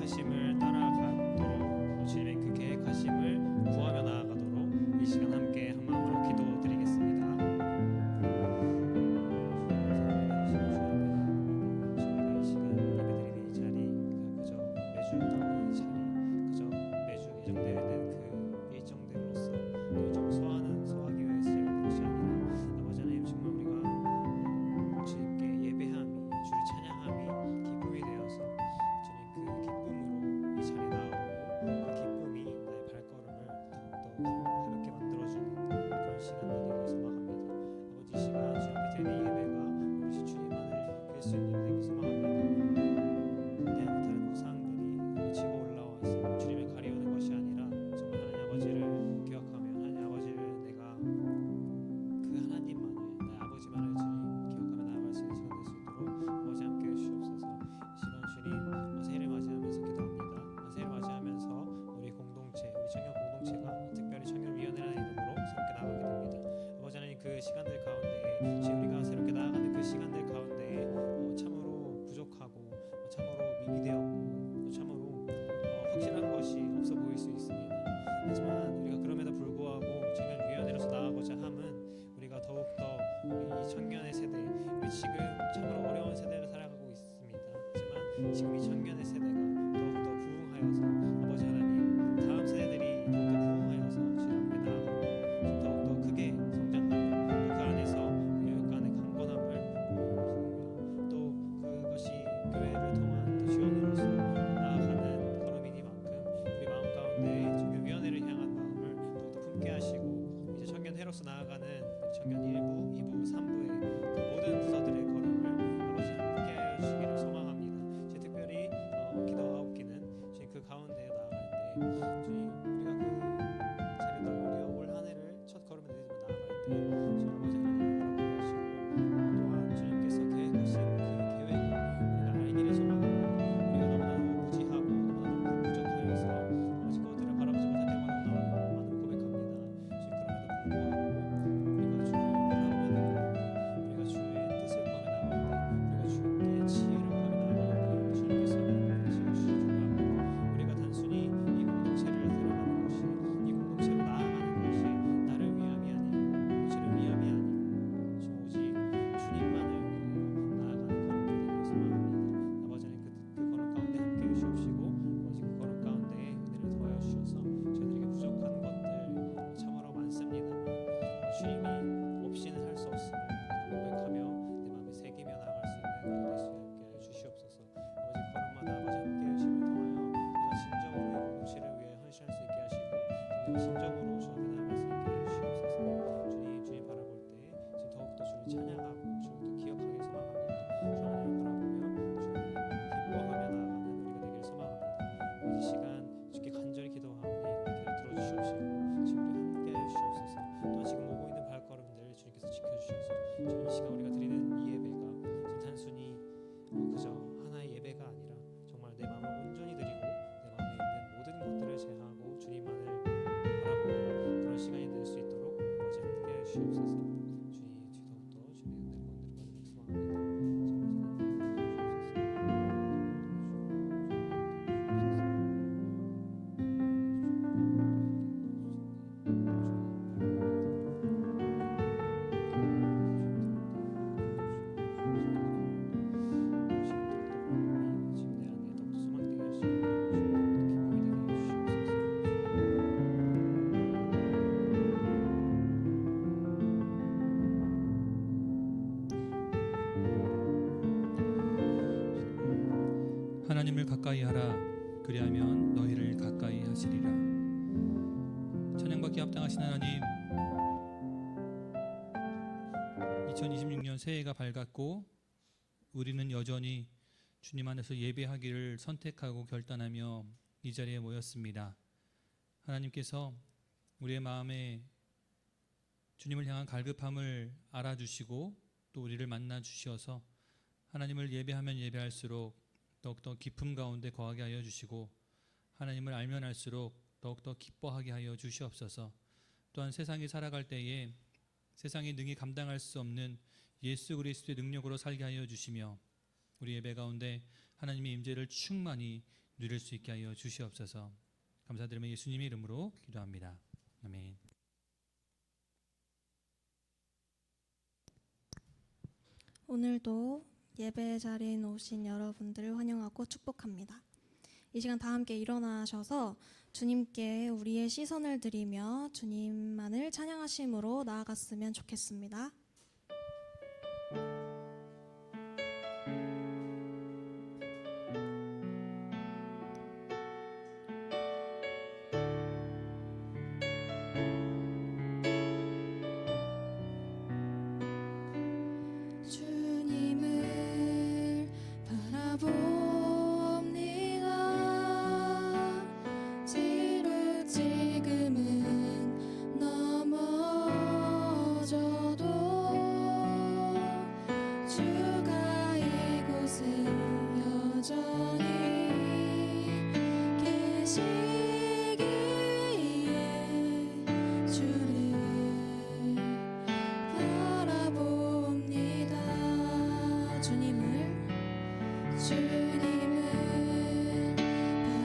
계획하심을 따라가도록 주님의 그 계획하심을 구하며 나아가도록 이 시간 함께 한 마음으로 기도드리겠습니다. 이 시간 예배드리는 이 자리 그저 매주 나오는 이 자리 그저 매주 예정되는 그 일정대로서 좀 소화하기 위해서 이런 것이 아니라 아버지 하나님 정말 우리가 주님께 예배함이 주를 찬양함이 기쁨이 되어서 주님 그 기쁨으로 이 자리에 나아오고 그 기쁨이 나의 발걸음을 더욱더 가볍게 만들어주는 그런 시간들이 되길 소망합니다. 아버지 이 시간 주 앞에 드리는 이 예배가 오롯이 주님만을 뵐 수 있는 예배 되길 소망합니다. 다른 우상들이 치고 올라와서 주님을 가리우는 것이 아니라 정말 하나님 아버지를 기억하며 하나님 아버지를 내가 그 하나님만을 나의 아버지만을 주님 기억하며 나아갈 수 있는 시간 될 수 있도록 아버지 함께 해주시옵소서. 이 시간 주님 새해를 맞이하면서 기도합니다. 새해를 맞이하면서 우리 공동체 우리 청년 공동체가 특별히 청년위원회라는 이름으로 새롭게 나아가게 됩니다. 아버지 하나님 그 시간들 가운데 지금 우리가 새롭게 나아가는 그 시간들 가운데 참으로 부족하고 참으로 미비되었고 참으로 확실한 것이 없어 보일 수 있습니다. 하지만 우리가 그럼에도 불구하고 청년위원회로서 나아가고자 함은 우리가 더욱더 우리 이 청년의 세대 우리 지금 참으로 어려운 세대를 살아가고 있습니다. 하지만 지금 이 청년의 세대가 더욱더 부흥하여서 아버지 하나님 다음 세대들이 더욱더 부흥하여서 주님 앞에 나아가고 더욱더 크게 성장하며 또 그 안에서 교육간의 강건함을 또 그것이 교회를 통한 또 지원으로서 나아가는 걸음이니만큼 우리 마음 가운데 청년위원회를 향한 마음을 더욱더 품게 하시고 이제 청년회로서 나아가는 청년 1부, 2부, 3부의 그 모든 부서들의 걸음을 아버지 함께 하여 주시기를 소망합니다. 제 특별히 기도하옵기는 주님 그 가운데 나아갈 때 주님 우리가 그 자리도 우리가 올 한 해를 첫 걸음을 내딛으며 나아갈 때 주님 아버지 하나님 바라보게 하시고 또한 주님께서 계획하신 그 계획을 우리가 알기를 소망합니다. 우리가 너무나도 무지하고 너무나도 부족하여서 아버지 그것들을 바라보지 못할 때가 너무나 많음을 고백합니다. 주님 그럼에도 불구하고 우리가 주를 바라보며 나아갈 때 우리가 주의 뜻을 구하며 나아갈 때 우리가 주님께 지혜를 구하며 나아갈 때 주님께서는 지혜 주시기 축복합니다. 우리가 단순히 이 공동체를 살아가는 것이 이 공동체로 나아가는 것이 나를 위함이 아니고 오지를 위함이 아니고 오직 주님만을 위하여 나아가는 걸음들 되기를 소망합니다. 아버지 하나님 그 걸음 가운데 함께 해주시옵시고 아버지 그 걸음 가운데 은혜를 더하여 주셔서 저희들에게 부족한 것들 참으로 많습니다만 주님이 없이는 할 수 없음을 내가 고백하며 내 마음에 새기며 나아갈 수 있는 우리 될 수 있게 하여 주시옵소서. 아버지 걸음마다 아버지 함께 해주심을 통하여 내가 진정으로 이 공동체를 위해 헌신할 수 있게 하시고 내가 진정으로 주 앞에 나아갈 수 있게 하여 주시옵소서. 주님 바라볼 때 지금 더욱더 주를 찬양하고 주를 더 기억하길 소망합니다. 주 하나님을 바라보며 주를 기뻐하며 나아가는 우리가 되기를 소망합니다. 이 시간 주께 간절히 기도하오니 기도 들어주시옵시고 지금 우리 함께 하여 주시옵소서. 또한 지금 오고 있는 발걸음들 주님께서 지켜주셔서 주님 이 시간 우리가 드리는 이 예배가 지금 단순히 그저 하나의 예배가 아니라 정말 내 마음을 온전히 드리고 내 마음에 있는 모든 것들을 제하고 주님만을 바라보는 그런 시간이 될 수 있도록 아버지 함께 해주시옵소서. 주님 더욱더 주님의 은혜를 건드리고 소망합니다. 지금 내 안에 더욱더 소망되게 하시고 기쁨이 되게 해주시옵소서. 하나님을 가까이 하라. 그리하면 너희를 가까이 하시리라. 찬양받기 합당하신 하나님, 2026년 새해가 밝았고 우리는 여전히 주님 안에서 예배하기를 선택하고 결단하며 이 자리에 모였습니다. 하나님께서 우리의 마음에 주님을 향한 갈급함을 알아주시고 또 우리를 만나 주시어서 하나님을 예배하면 예배할수록 더욱더 깊음 가운데 거하게 하여 주시고 하나님을 알면 알수록 더욱더 기뻐하게 하여 주시옵소서. 또한 세상에 살아갈 때에 세상이 능히 감당할 수 없는 예수 그리스도의 능력으로 살게 하여 주시며 우리 예배 가운데 하나님의 임재를 충만히 누릴 수 있게 하여 주시옵소서. 감사드리며 예수님의 이름으로 기도합니다. 아멘. 오늘도 예배 자리에 오신 여러분들을 환영하고 축복합니다. 이 시간 다 함께 일어나셔서 주님께 우리의 시선을 드리며 주님만을 찬양하심으로 나아갔으면 좋겠습니다. 주님을 바라봅니다. 비록 지금은 넘어져도 주가 이곳에 여전히 계시기에 주를 바라봅니다. 주님을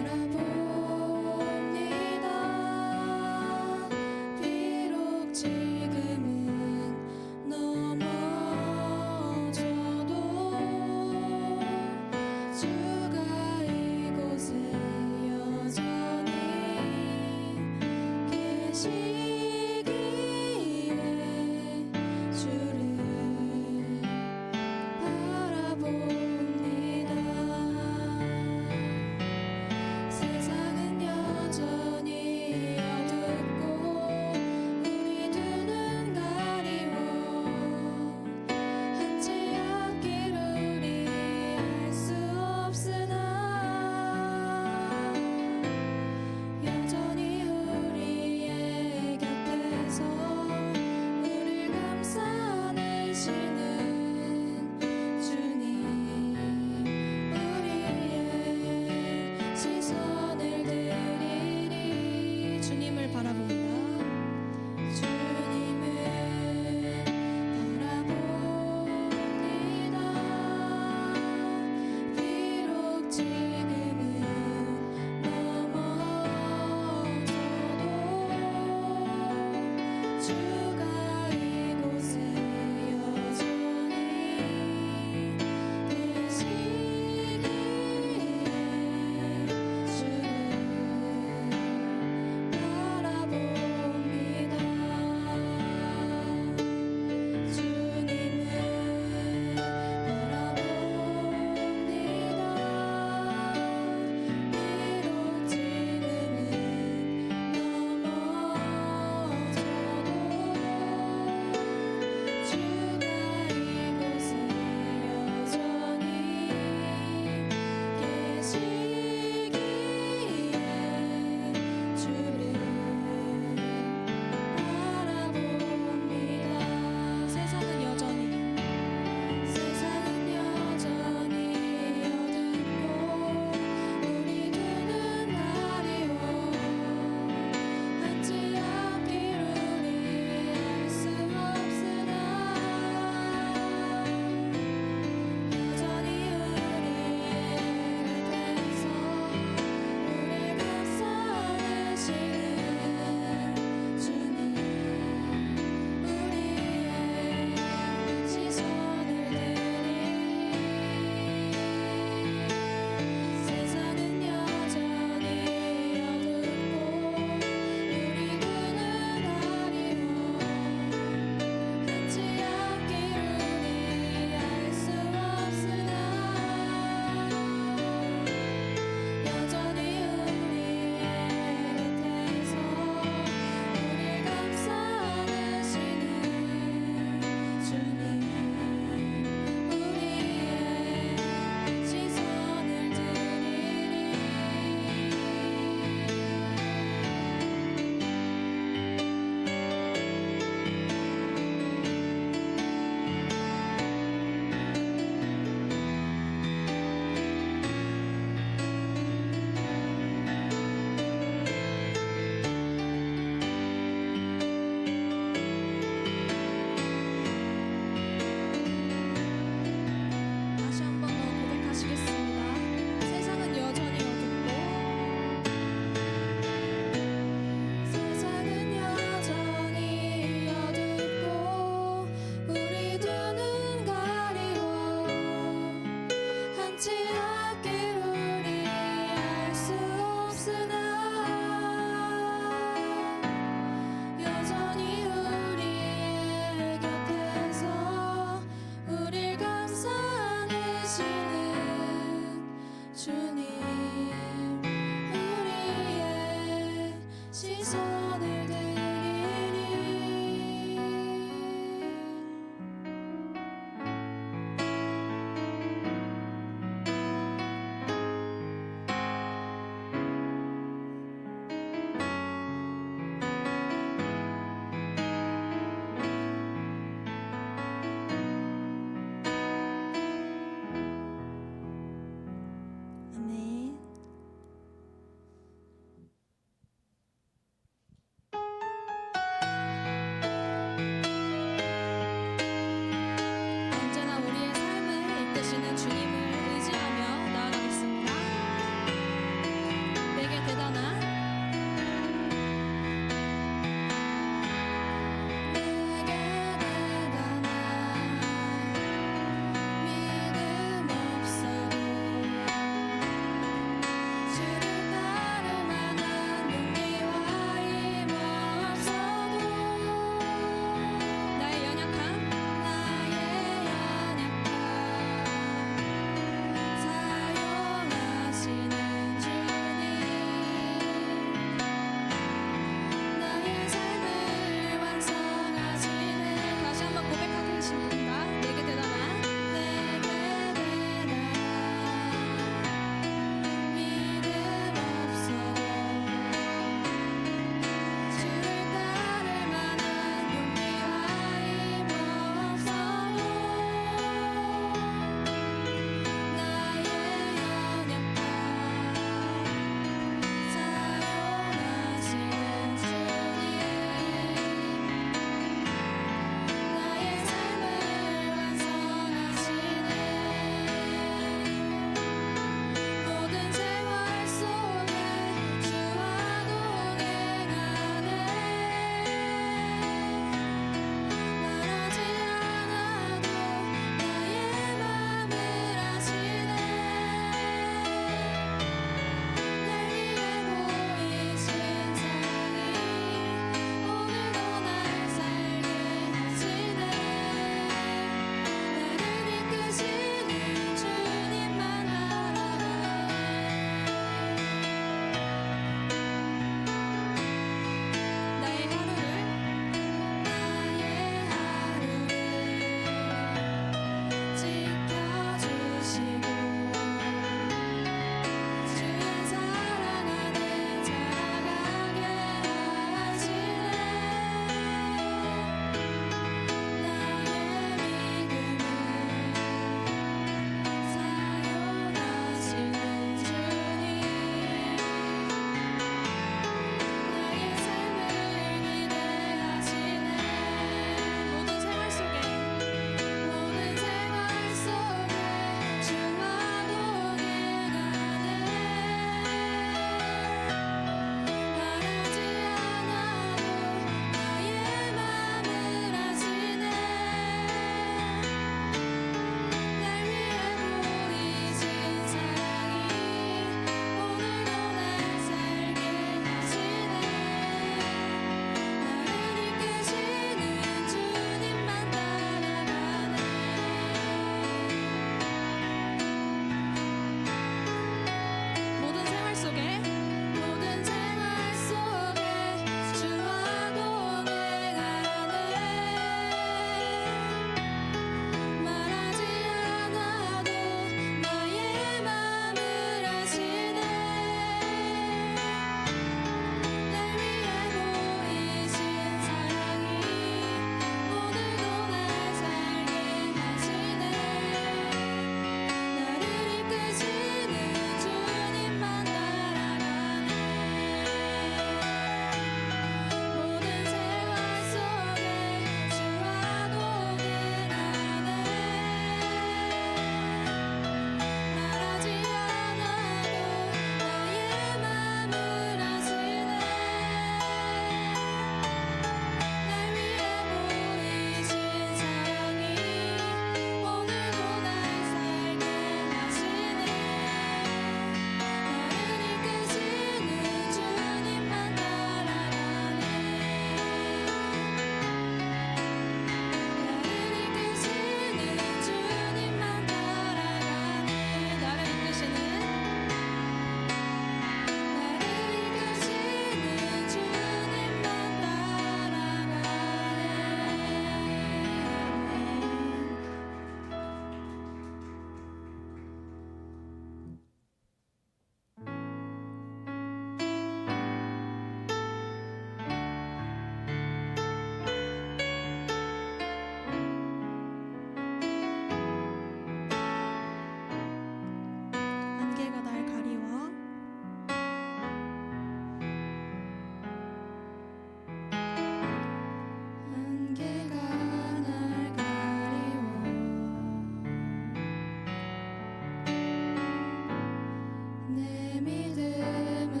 바라봅니다. 비록 지금은 넘어져도 주가 이곳에 여전히 계시기에 주를 바라봅니다.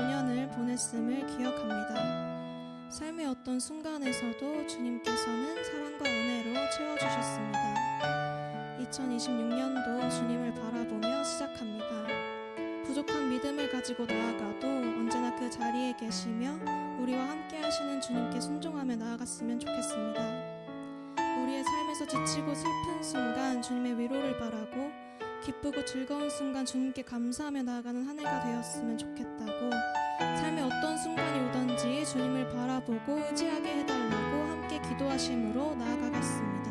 5년을 보냈음을 기억합니다. 삶의 어떤 순간에서도 주님께서는 사랑과 은혜로 채워주셨습니다. 2026년도 주님을 바라보며 시작합니다. 부족한 믿음을 가지고 나아가도 언제나 그 자리에 계시며 우리와 함께 하시는 주님께 순종하며 나아갔으면 좋겠습니다. 우리의 삶에서 지치고 슬픈 순간 주님의 위로를 바라고 기쁘고 즐거운 순간 주님께 감사하며 나아가는 한 해가 되었으면 좋겠다고, 삶의 어떤 순간이 오든지 주님을 바라보고 의지하게 해달라고 함께 기도하심으로 나아가겠습니다.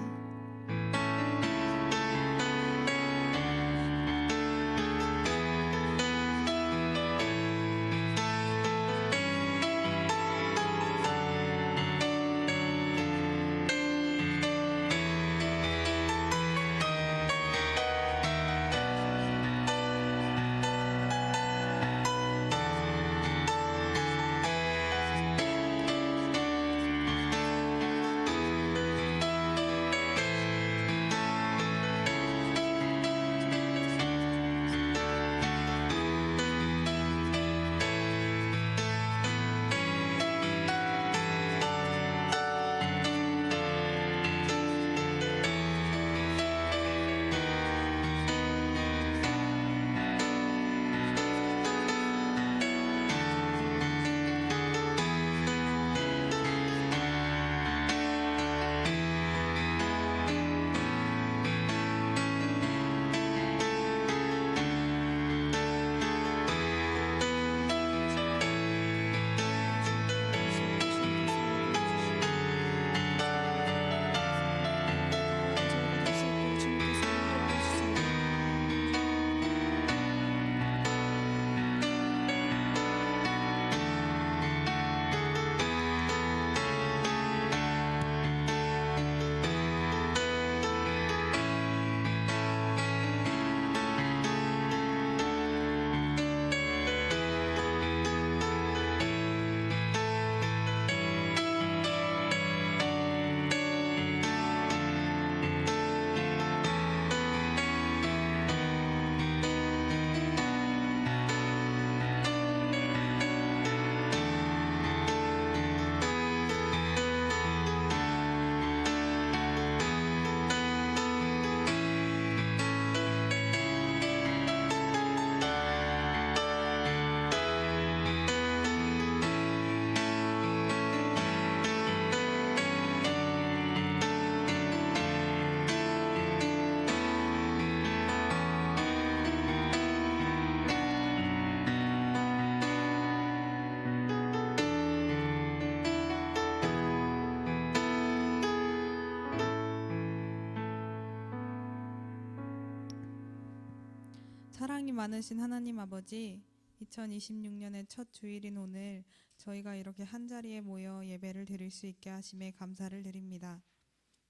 사랑이 많으신 하나님 아버지, 2026년의 첫 주일인 오늘 저희가 이렇게 한자리에 모여 예배를 드릴 수 있게 하심에 감사를 드립니다.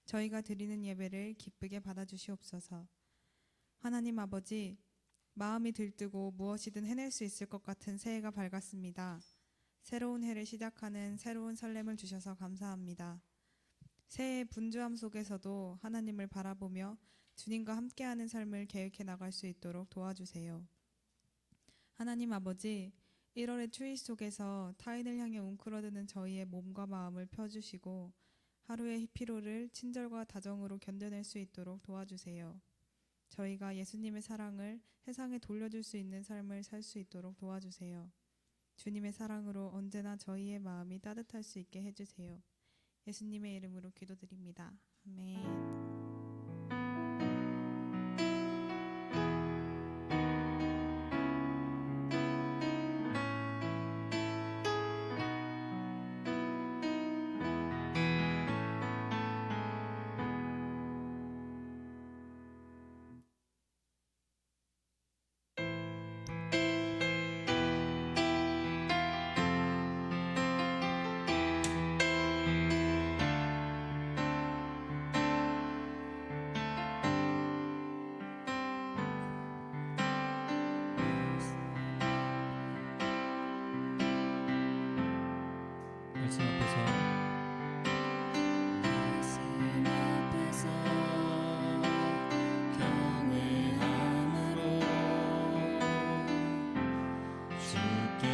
저희가 드리는 예배를 기쁘게 받아주시옵소서. 하나님 아버지, 마음이 들뜨고 무엇이든 해낼 수 있을 것 같은 새해가 밝았습니다. 새로운 해를 시작하는 새로운 설렘을 주셔서 감사합니다. 새해의 분주함 속에서도 하나님을 바라보며 주님과 함께하는 삶을 계획해 나갈 수 있도록 도와주세요. 하나님 아버지, 1월의 추위 속에서 타인을 향해 웅크러드는 저희의 몸과 마음을 펴주시고 하루의 피로를 친절과 다정으로 견뎌낼 수 있도록 도와주세요. 저희가 예수님의 사랑을 세상에 돌려줄 수 있는 삶을 살 수 있도록 도와주세요. 주님의 사랑으로 언제나 저희의 마음이 따뜻할 수 있게 해주세요. 예수님의 이름으로 기도드립니다. 아멘. 말씀 앞에서 경외함으로 주께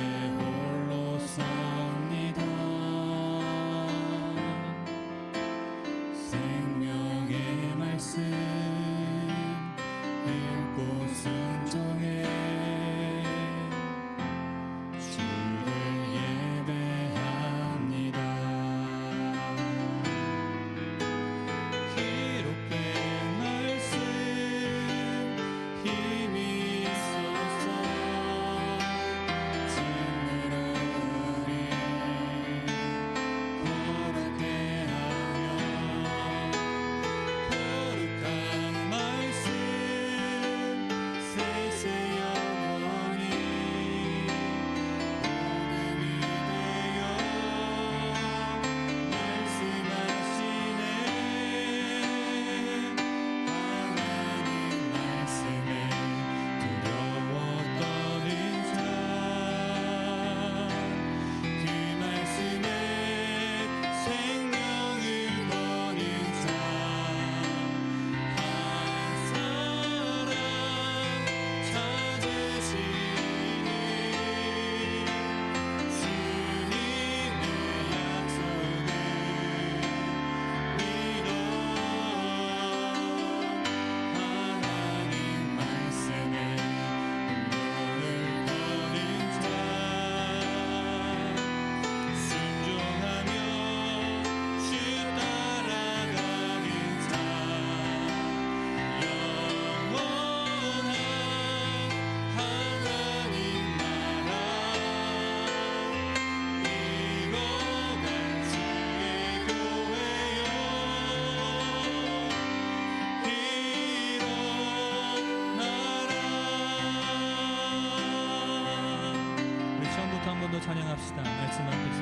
찬양합시다. 말씀 앞에서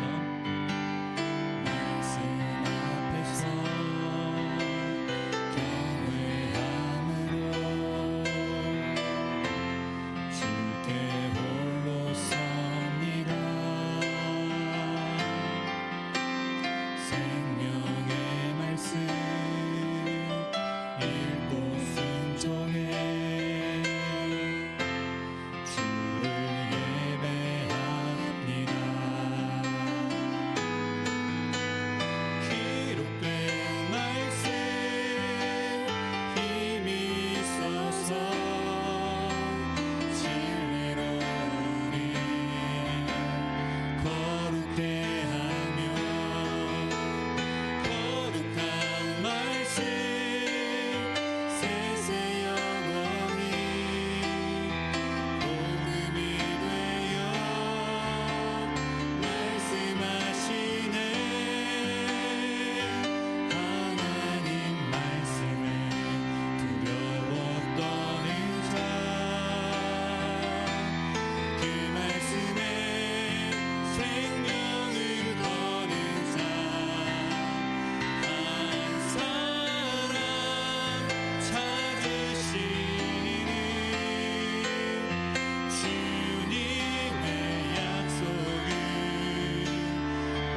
주께 홀로 섭니다. 생명의 말씀 읽고 순종해 주를 예배합니다. 기록된 말씀 힘이 있어서 진리로 우리 거룩게 하며 거룩한 말씀 세세 영원히 복음이 되어 말씀하시네. 하나님 말씀에 두려워 떠는 자, 그 말씀에 생명을 거는 자, 한 사람 찾으시니 주님의 약속을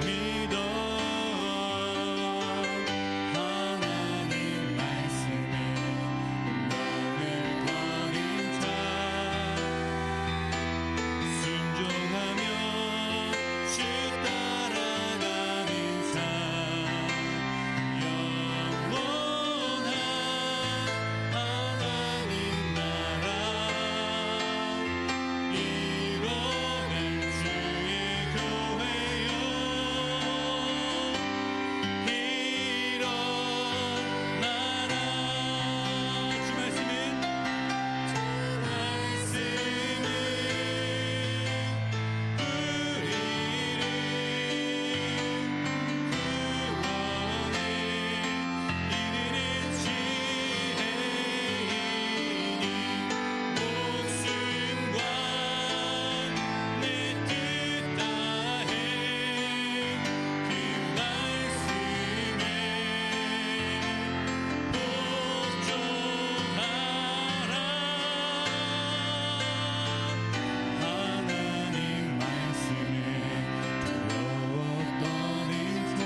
믿어. 하나님 말씀에 운명을 거는 자, 순종하며 주 따라가는 자, 영원한 하나님 나라 이뤄갈 주의 교회여 일어나라. 주 말씀은 하나님 말씀에 두려워 떠는 자,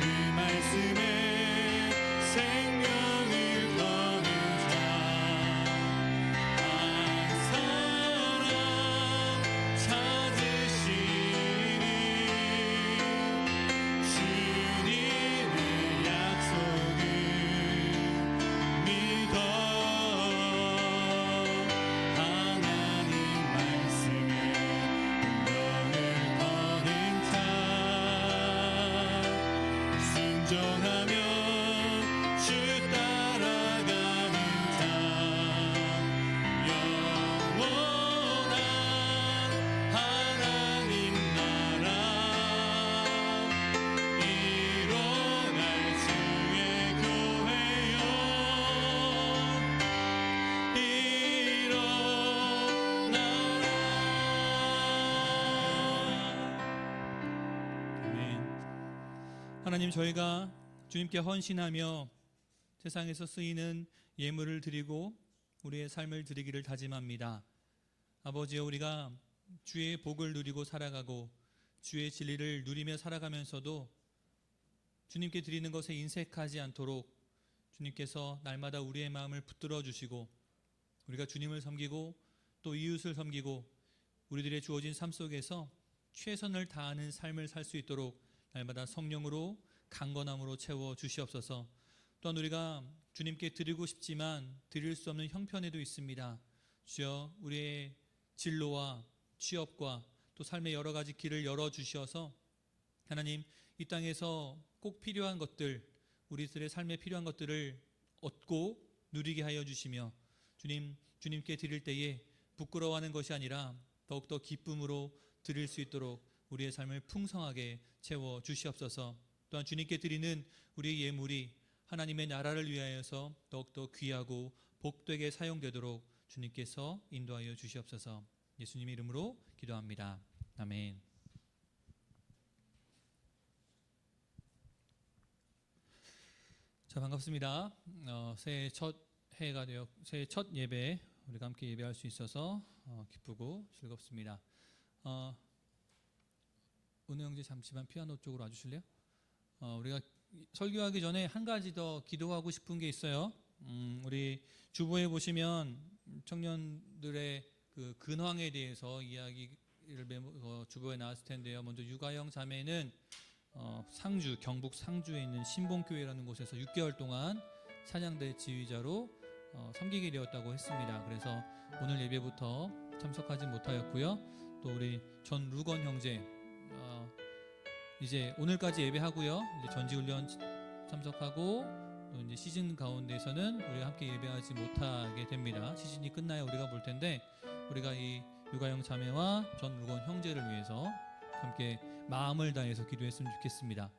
그 말씀에 생명을 거는 자, 한 사람 찾으시니 주님의 약속을 믿어. 하나님 말씀에 운명을 거는 자, 순종하며 주 따라가는 자, 영원한 하나님 나라 이뤄갈 주의 교회여 일어나라. 아멘. 하나님, 저희가 주님께 헌신하며 세상에서 쓰이는 예물을 드리고 우리의 삶을 드리기를 다짐합니다. 아버지여, 우리가 주의 복을 누리고 살아가고 주의 진리를 누리며 살아가면서도 주님께 드리는 것에 인색하지 않도록 주님께서 날마다 우리의 마음을 붙들어 주시고 우리가 주님을 섬기고 또 이웃을 섬기고 우리들의 주어진 삶 속에서 최선을 다하는 삶을 살 수 있도록 날마다 성령으로 강건함으로 채워 주시옵소서. 또한 우리가 주님께 드리고 싶지만 드릴 수 없는 형편에도 있습니다. 주여, 우리의 진로와 취업과 또 삶의 여러 가지 길을 열어 주셔서 하나님, 이 땅에서 꼭 필요한 것들, 우리들의 삶에 필요한 것들을 얻고 누리게 하여 주시며 주님께 드릴 때에 부끄러워하는 것이 아니라 더욱더 기쁨으로 드릴 수 있도록 우리의 삶을 풍성하게 채워 주시옵소서. 또한 주님께 드리는 우리의 예물이 하나님의 나라를 위하여서 더욱더 귀하고 복되게 사용되도록 주님께서 인도하여 주시옵소서. 예수님의 이름으로 기도합니다. 아멘. 자, 반갑습니다. 새해 첫 해가 되어 새해 첫 예배 우리가 함께 예배할 수 있어서 기쁘고 즐겁습니다. 은혜 형제 잠시만 피아노 쪽으로 와주실래요? 우리가 설교하기 전에 한 가지 더 기도하고 싶은 게 있어요. 우리 주보에 보시면 청년들의 그 근황에 대해서 이야기를 주보에 나왔을 텐데요. 먼저 유가영 자매는 상주, 경북 상주에 있는 신봉교회라는 곳에서 6개월 동안 찬양대 지휘자로 섬기게 되었다고 했습니다. 그래서 오늘 예배부터 참석하지 못하였고요. 또 우리 전루건 형제 이제 오늘까지 예배하고요. 이제 전지훈련 참석하고 또 이제 시즌 가운데서는 우리가 함께 예배하지 못하게 됩니다. 시즌이 끝나야 우리가 볼 텐데 우리가 이 유가영 자매와 전루건 형제를 위해서 함께 마음을 다해서 기도했으면 좋겠습니다.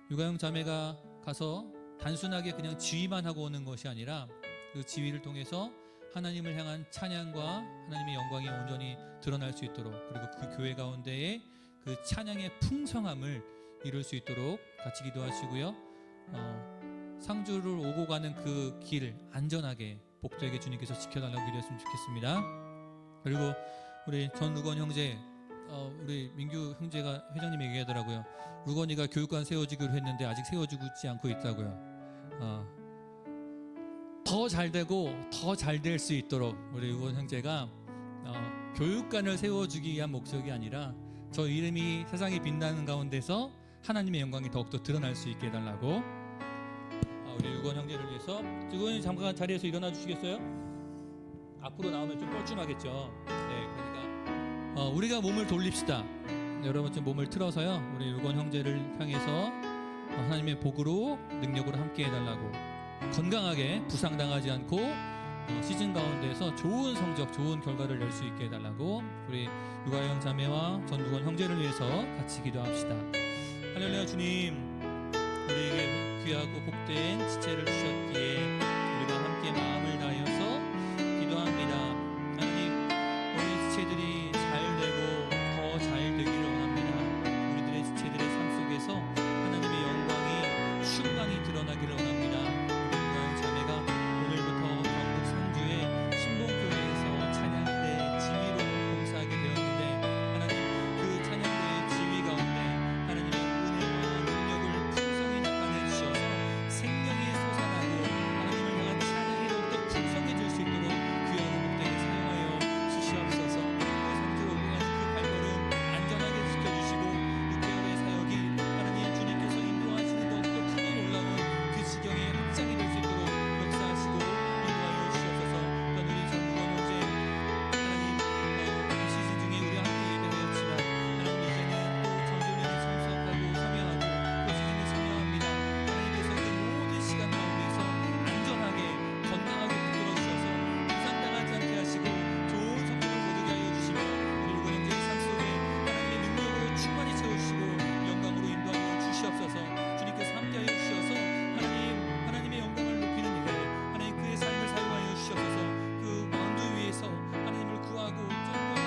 유가영 자매가 가서 단순하게 그냥 지휘만 하고 오는 것이 아니라 그 지휘를 통해서 하나님을 향한 찬양과 하나님의 영광이 온전히 드러날 수 있도록, 그리고 그 교회 가운데에 그 찬양의 풍성함을 이룰 수 있도록 같이 기도하시고요. 상주를 오고 가는 그 길 안전하게 복되게 주님께서 지켜달라고 기도했으면 좋겠습니다. 그리고 우리 전루건 형제, 우리 민규 형제가 회장님이 얘기하더라고요. 루건이가 교육관 세워지기로 했는데 아직 세워지지 않고 있다고요. 더 잘 되고 더 잘 될 수 있도록 우리 루건 형제가 교육관을 세워주기 위한 목적이 아니라 저 이름이 세상에 빛나는 가운데서 하나님의 영광이 더욱더 드러날 수 있게 해달라고. 우리 루건 형제를 위해서 루건이 잠깐 자리에서 일어나 주시겠어요? 앞으로 나오면 좀 뻘쭘하겠죠. 네, 그러니까 우리가 몸을 돌립시다. 여러분 좀 몸을 틀어서요. 우리 루건 형제를 향해서 하나님의 복으로 능력으로 함께 해달라고, 건강하게 부상당하지 않고 시즌 가운데서 좋은 성적, 좋은 결과를 낼 수 있게 해달라고 우리 유가영 자매와 전루건 형제를 위해서 같이 기도합시다. 할렐루야. 주님, 우리에게 귀하고 복된 지체를 주셨기에 우리가 함께 마음을 다하여서 기도합니다. 하나님, 우리 지체들이 잘 되고 더 잘 되기를 원합니다. 우리들의 지체들의 삶 속에서 하나님의 영광이 충만히 드러나기를 원합니다. 우리 유가영 자매가 오늘부터 경북 상주의 신봉교회에서 찬양대 지휘로 봉사하게 되었는데, 하나님 그 찬양대의 지휘 가운데 하나님의 은혜와 능력을 풍성히 나타내 주셔서 생명이 솟아나고 하나님을 향한 찬양이 더욱더 풍성해질 수 있도록 귀하고 복되게 사용하여 주시옵소서. 상주로 오고 가는 그 발걸음 안전하게 지켜주시고 6개월의 사역이 하나님 주님께서 인도하시는 더욱더 크고 놀라운 그 지경의 확장이 될 수 있도록 역사하시고 인도하여 주시옵소서. 또한 우리 전루건 형제, 하나님 이 시즌 중에 우리와 함께 예배하였지만 하나님 이제는 또 전지훈련에 참석하고 참여하고 또 시즌에 참여합니다. 하나님께서 그 모든 시간 가운데서 안전하게 건강하게 붙들어 주셔서 부상당하지 않게 하시고 좋은 성적을 거두게 하여 주시며 우리 루건 형제의 삶 속에 하나님의 능력으로 충만히 채워주시고 영광으로 인도하여 주시옵소서. 주님께서 함께하여 주셔서 하나님의 영광을 높이는 일에 하나님 그의 삶을 사용하여 주시옵소서. 그 만두 위에서 하나님을 구하고 쫓겨나며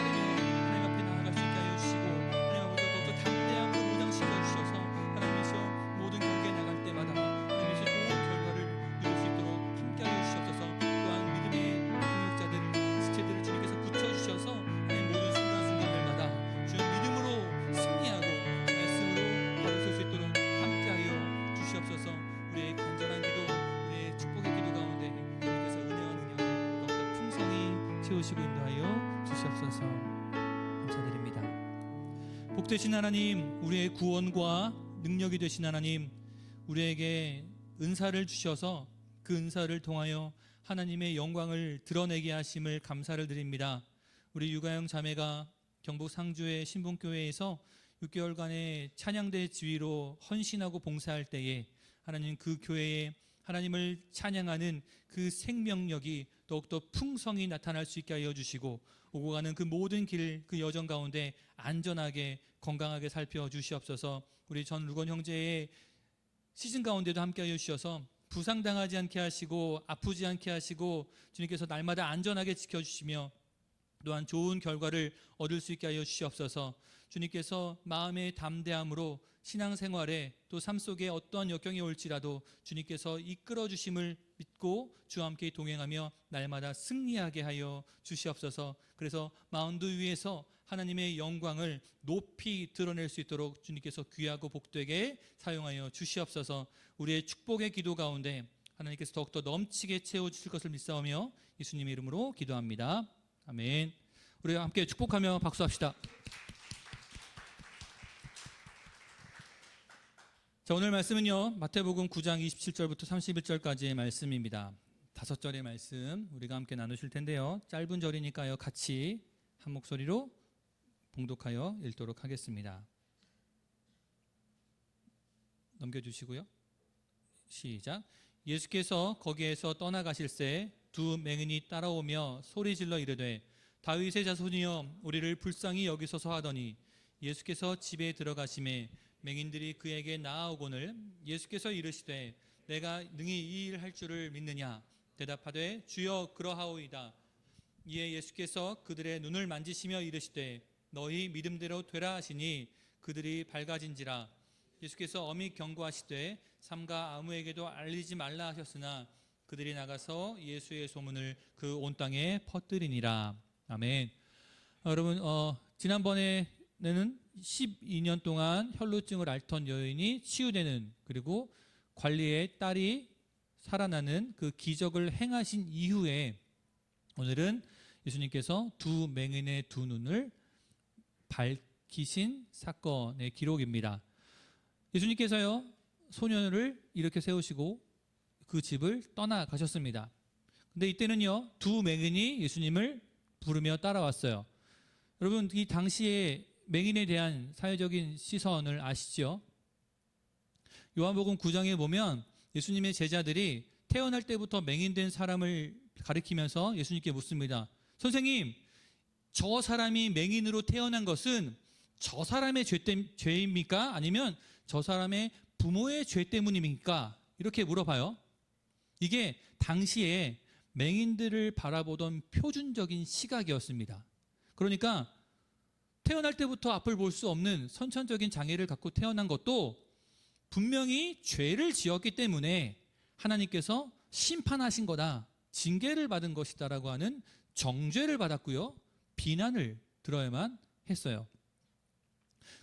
하나님 앞에 나아갈 수 있게 하여 주시고, 하나님 아버지 더욱더 담대함을 보장시켜 주셔서 하나님께서 모든 경기에 나갈 때마다 하나님께서 좋은 결과를 이룰 수 있도록 함께하여 주시옵소서. 또한 믿음의 동역자들을, 지체들을 주님께서 붙여주셔서 하나님 모든 순간순간들마다 주의 믿음으로 승리하고 말씀으로 바로 설 수 있도록 함께하여 주시옵소서. 우리의 간절한 기도, 우리의 축복의 기도 가운데 주님께서 은혜와 능력을 더욱더 풍성히 채우시고 인도하여 주시옵소서. 감사드립니다. 복되신 하나님, 우리의 구원과 능력이 되신 하나님, 우리에게 은사를 주셔서 그 은사를 통하여 하나님의 영광을 드러내게 하심을 감사를 드립니다. 우리 유가영 자매가 경북 상주의 신봉교회에서 6개월간의 찬양대 지휘로 헌신하고 봉사할 때에 하나님 그 교회에 하나님을 찬양하는 그 생명력이 더욱더 풍성히 나타날 수 있게 하여 주시고, 오고 가는 그 모든 길, 그 여정 가운데 안전하게 건강하게 살펴 주시옵소서. 우리 전루건 형제의 시즌 가운데도 함께 하여 주셔서 부상당하지 않게 하시고 아프지 않게 하시고 주님께서 날마다 안전하게 지켜주시며 또한 좋은 결과를 얻을 수 있게 하여 주시옵소서. 주님께서 마음의 담대함으로 신앙생활에 또 삶 속에 어떠한 역경이 올지라도 주님께서 이끌어 주심을 믿고 주와 함께 동행하며 날마다 승리하게 하여 주시옵소서. 그래서 마운드 위에서 하나님의 영광을 높이 드러낼 수 있도록 주님께서 귀하고 복되게 사용하여 주시옵소서. 우리의 축복의 기도 가운데 하나님께서 더욱더 넘치게 채워주실 것을 믿사오며 예수님의 이름으로 기도합니다. 아멘. 우리 함께 축복하며 박수합시다. 자, 오늘 말씀은요, 마태복음 9장 27절부터 31절까지의 말씀입니다. 5절의 말씀 우리가 함께 나누실 텐데요, 짧은 절이니까요 같이 한 목소리로 봉독하여 읽도록 하겠습니다. 넘겨주시고요. 시작. 예수께서 거기에서 떠나가실새 두 맹인이 따라오며 소리질러 이르되 다윗의 자손이여 우리를 불쌍히 여기소서 하더니 예수께서 집에 들어가심에 맹인들이 그에게 나아오거늘 예수께서 이르시되 내가 능히 이 일 할 줄을 믿느냐 대답하되 주여 그러하오이다. 이에 예수께서 그들의 눈을 만지시며 이르시되 너희 믿음대로 되라 하시니 그들이 밝아진지라. 예수께서 엄히 경고하시되 삼가 아무에게도 알리지 말라 하셨으나 그들이 나가서 예수의 소문을 그 온 땅에 퍼뜨리니라. 아멘. 여러분, 지난번에는 12년 동안 혈루증을 앓던 여인이 치유되는, 그리고 관리의 딸이 살아나는 그 기적을 행하신 이후에 오늘은 예수님께서 두 맹인의 두 눈을 밝히신 사건의 기록입니다. 예수님께서요, 소년을 이렇게 세우시고 그 집을 떠나가셨습니다. 근데 이때는요, 두 맹인이 예수님을 부르며 따라왔어요. 여러분, 이 당시에 맹인에 대한 사회적인 시선을 아시죠? 요한복음 9장에 보면 예수님의 제자들이 태어날 때부터 맹인된 사람을 가리키면서 예수님께 묻습니다. 선생님, 저 사람이 맹인으로 태어난 것은 저 사람의 죄입니까? 아니면 저 사람의 부모의 죄 때문입니까? 이렇게 물어봐요. 이게 당시에 맹인들을 바라보던 표준적인 시각이었습니다. 그러니까 태어날 때부터 앞을 볼 수 없는 선천적인 장애를 갖고 태어난 것도 분명히 죄를 지었기 때문에 하나님께서 심판하신 거다, 징계를 받은 것이다라고 하는 정죄를 받았고요, 비난을 들어야만 했어요.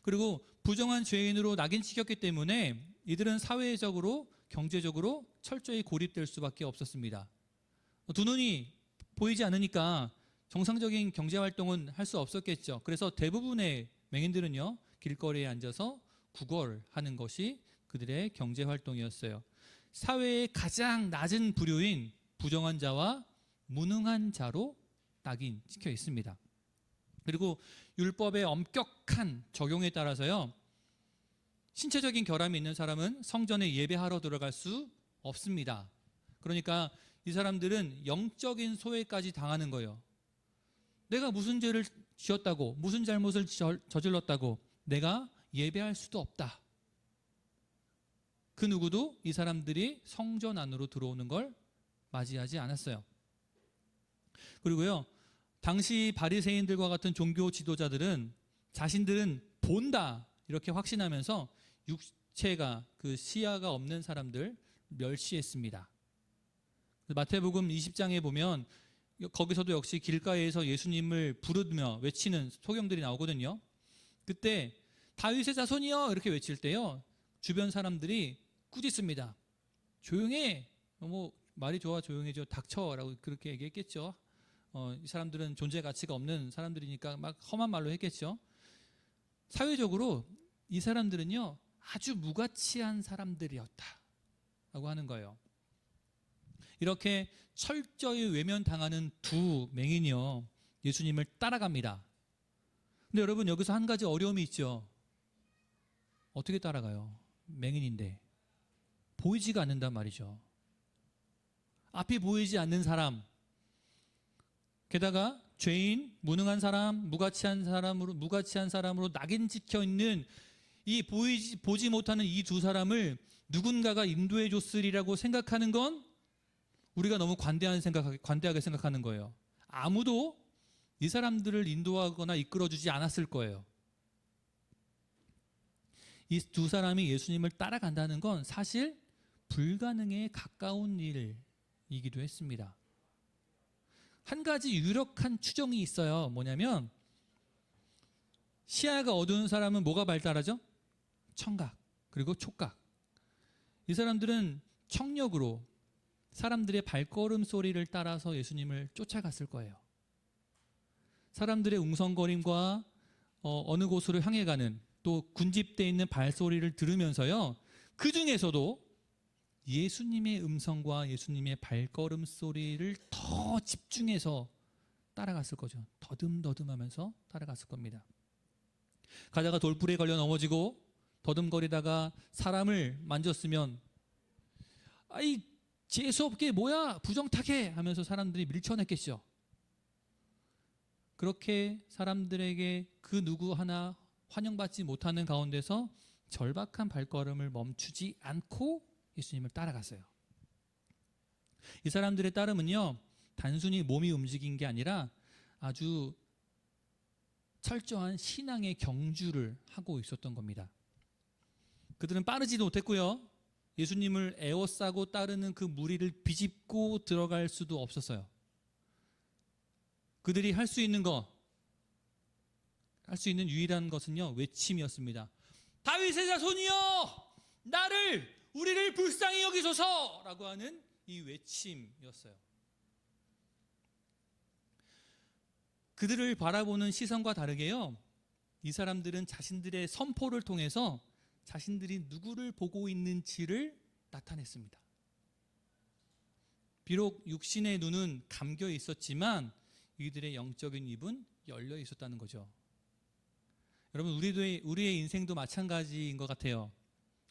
그리고 부정한 죄인으로 낙인찍혔기 때문에 이들은 사회적으로 경제적으로 철저히 고립될 수밖에 없었습니다. 두 눈이 보이지 않으니까 정상적인 경제활동은 할 수 없었겠죠. 그래서 대부분의 맹인들은요, 길거리에 앉아서 구걸하는 것이 그들의 경제활동이었어요. 사회의 가장 낮은 부류인 부정한 자와 무능한 자로 낙인 찍혀 있습니다. 그리고 율법의 엄격한 적용에 따라서요, 신체적인 결함이 있는 사람은 성전에 예배하러 들어갈 수 없습니다. 그러니까 이 사람들은 영적인 소외까지 당하는 거예요. 내가 무슨 죄를 지었다고, 무슨 잘못을 저질렀다고 내가 예배할 수도 없다. 그 누구도 이 사람들이 성전 안으로 들어오는 걸 맞이하지 않았어요. 그리고요, 당시 바리새인들과 같은 종교 지도자들은 자신들은 본다 이렇게 확신하면서 육체가, 그 시야가 없는 사람들 멸시했습니다. 마태복음 20장에 보면 거기서도 역시 길가에서 예수님을 부르며 외치는 소경들이 나오거든요. 그때 다윗의 자손이여 이렇게 외칠 때요, 주변 사람들이 꾸짖습니다. 조용해, 뭐 말이 좋아 조용해져, 닥쳐라고 그렇게 얘기했겠죠. 이 사람들은 존재 가치가 없는 사람들이니까 막 험한 말로 했겠죠. 사회적으로 이 사람들은요, 아주 무가치한 사람들이었다라고 하는 거예요. 이렇게 철저히 외면당하는 두 맹인이요, 예수님을 따라갑니다. 근데 여러분, 여기서 한 가지 어려움이 있죠. 어떻게 따라가요? 맹인인데 보이지가 않는단 말이죠. 앞이 보이지 않는 사람, 게다가 죄인, 무능한 사람, 무가치한 사람으로 낙인 찍혀 있는 이 보지 못하는 이 두 사람을 누군가가 인도해 줬으리라고 생각하는 건 우리가 너무 관대하게 생각하는 거예요. 아무도 이 사람들을 인도하거나 이끌어주지 않았을 거예요. 이 두 사람이 예수님을 따라간다는 건 사실 불가능에 가까운 일이기도 했습니다. 한 가지 유력한 추정이 있어요. 뭐냐면 시야가 어두운 사람은 뭐가 발달하죠? 청각, 그리고 촉각. 이 사람들은 청력으로 사람들의 발걸음 소리를 따라서 예수님을 쫓아갔을 거예요. 사람들의 웅성거림과 어느 곳으로 향해 가는, 또 군집되어 있는 발소리를 들으면서요, 그 중에서도 예수님의 음성과 예수님의 발걸음 소리를 더 집중해서 따라갔을 거죠. 더듬더듬하면서 따라갔을 겁니다. 가다가 돌불에 걸려 넘어지고 더듬거리다가 사람을 만졌으면 아이 재수없게 뭐야 부정타게 하면서 사람들이 밀쳐냈겠죠. 그렇게 사람들에게 그 누구 하나 환영받지 못하는 가운데서 절박한 발걸음을 멈추지 않고 예수님을 따라갔어요. 이 사람들의 따름은요, 단순히 몸이 움직인 게 아니라 아주 철저한 신앙의 경주를 하고 있었던 겁니다. 그들은 빠르지도 못했고요, 예수님을 에워싸고 따르는 그 무리를 비집고 들어갈 수도 없었어요. 그들이 할 수 있는 유일한 것은요, 외침이었습니다. 다윗의 자손이여, 우리를 불쌍히 여기소서라고 하는 이 외침이었어요. 그들을 바라보는 시선과 다르게요, 이 사람들은 자신들의 선포를 통해서 자신들이 누구를 보고 있는지를 나타냈습니다. 비록 육신의 눈은 감겨 있었지만 이들의 영적인 입은 열려 있었다는 거죠. 여러분, 우리의 인생도 마찬가지인 것 같아요.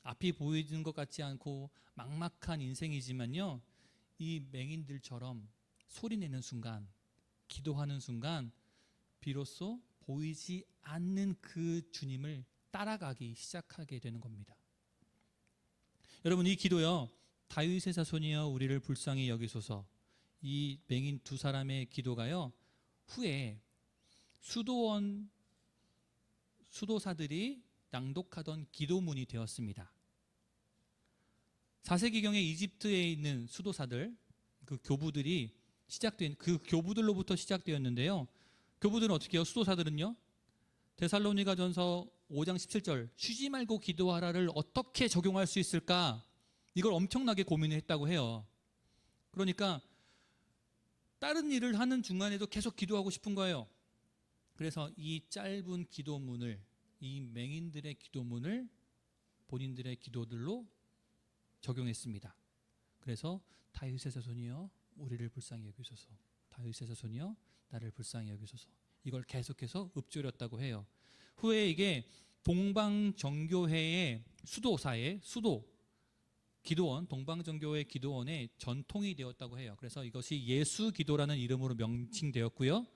앞이 보이는 것 같지 않고 막막한 인생이지만요, 이 맹인들처럼 소리내는 순간, 기도하는 순간 비로소 보이지 않는 그 주님을 따라가기 시작하게 되는 겁니다. 여러분, 이 기도요, 다윗의 자손이여 우리를 불쌍히 여기소서, 이 맹인 두 사람의 기도가요, 후에 수도사들이 낭독하던 기도문이 되었습니다. 4세기경에 이집트에 있는 수도사들, 그 교부들로부터 시작되었는데요. 교부들은 어떻게 해요? 수도사들은요, 데살로니가전서 5장 17절 쉬지 말고 기도하라를 어떻게 적용할 수 있을까, 이걸 엄청나게 고민했다고 해요. 그러니까 다른 일을 하는 중간에도 계속 기도하고 싶은 거예요. 그래서 이 짧은 기도문을, 이 맹인들의 기도문을 본인들의 기도들로 적용했습니다. 그래서 다윗의 자손이여 우리를 불쌍히 여기소서, 다윗의 자손이여 나를 불쌍히 여기소서, 이걸 계속해서 읊조렸다고 해요. 후에 이게 동방정교회의 기도원, 동방정교회 기도원의 전통이 되었다고 해요. 그래서 이것이 예수 기도라는 이름으로 명칭되었고요.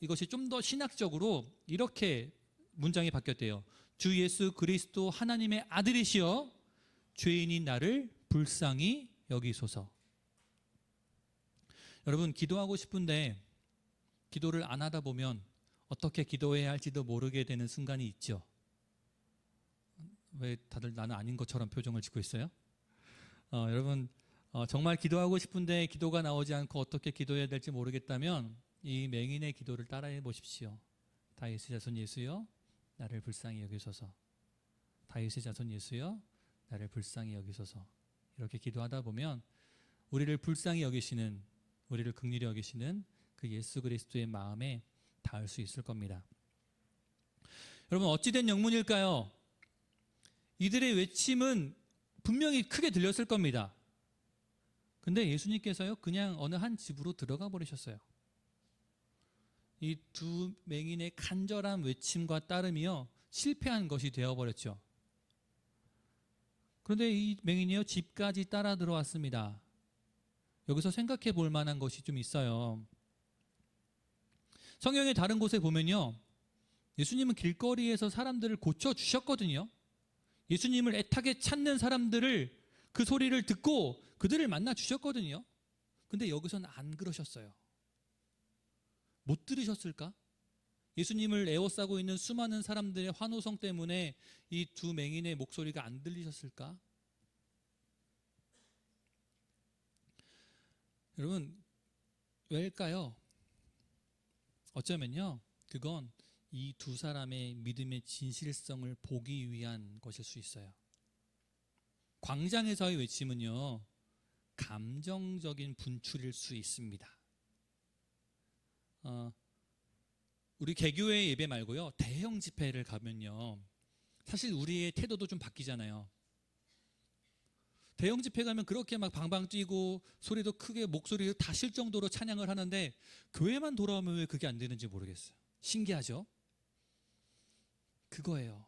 이것이 좀 더 신학적으로 이렇게 문장이 바뀌었대요. 주 예수 그리스도 하나님의 아들이시여 죄인인 나를 불쌍히 여기소서. 여러분, 기도하고 싶은데 기도를 안 하다 보면 어떻게 기도해야 할지도 모르게 되는 순간이 있죠. 왜 다들 나는 아닌 것처럼 표정을 짓고 있어요? 여러분, 정말 기도하고 싶은데 기도가 나오지 않고 어떻게 기도해야 될지 모르겠다면 이 맹인의 기도를 따라해 보십시오. 다윗의 자손 예수여 나를 불쌍히 여기소서, 다윗의 자손 예수여 나를 불쌍히 여기소서. 이렇게 기도하다 보면 우리를 불쌍히 여기시는, 우리를 긍휼히 여기시는 그 예수 그리스도의 마음에 닿을 수 있을 겁니다. 여러분, 어찌된 영문일까요? 이들의 외침은 분명히 크게 들렸을 겁니다. 근데 예수님께서요, 그냥 어느 한 집으로 들어가 버리셨어요. 이 두 맹인의 간절한 외침과 따름이요, 실패한 것이 되어버렸죠. 그런데 이 맹인이요, 집까지 따라 들어왔습니다. 여기서 생각해 볼 만한 것이 좀 있어요. 성경의 다른 곳에 보면요, 예수님은 길거리에서 사람들을 고쳐주셨거든요. 예수님을 애타게 찾는 사람들을, 그 소리를 듣고 그들을 만나 주셨거든요. 근데 여기서는 안 그러셨어요. 못 들으셨을까? 예수님을 에워싸고 있는 수많은 사람들의 환호성 때문에 이 두 맹인의 목소리가 안 들리셨을까? 여러분, 왜일까요? 어쩌면요, 그건 이 두 사람의 믿음의 진실성을 보기 위한 것일 수 있어요. 광장에서의 외침은요, 감정적인 분출일 수 있습니다. 우리 개교회 예배 말고요, 대형 집회를 가면요, 사실 우리의 태도도 좀 바뀌잖아요. 대형 집회 가면 그렇게 막 방방 뛰고 소리도 크게 목소리를 다 쉴 정도로 찬양을 하는데 교회만 돌아오면 왜 그게 안 되는지 모르겠어요. 신기하죠? 그거예요.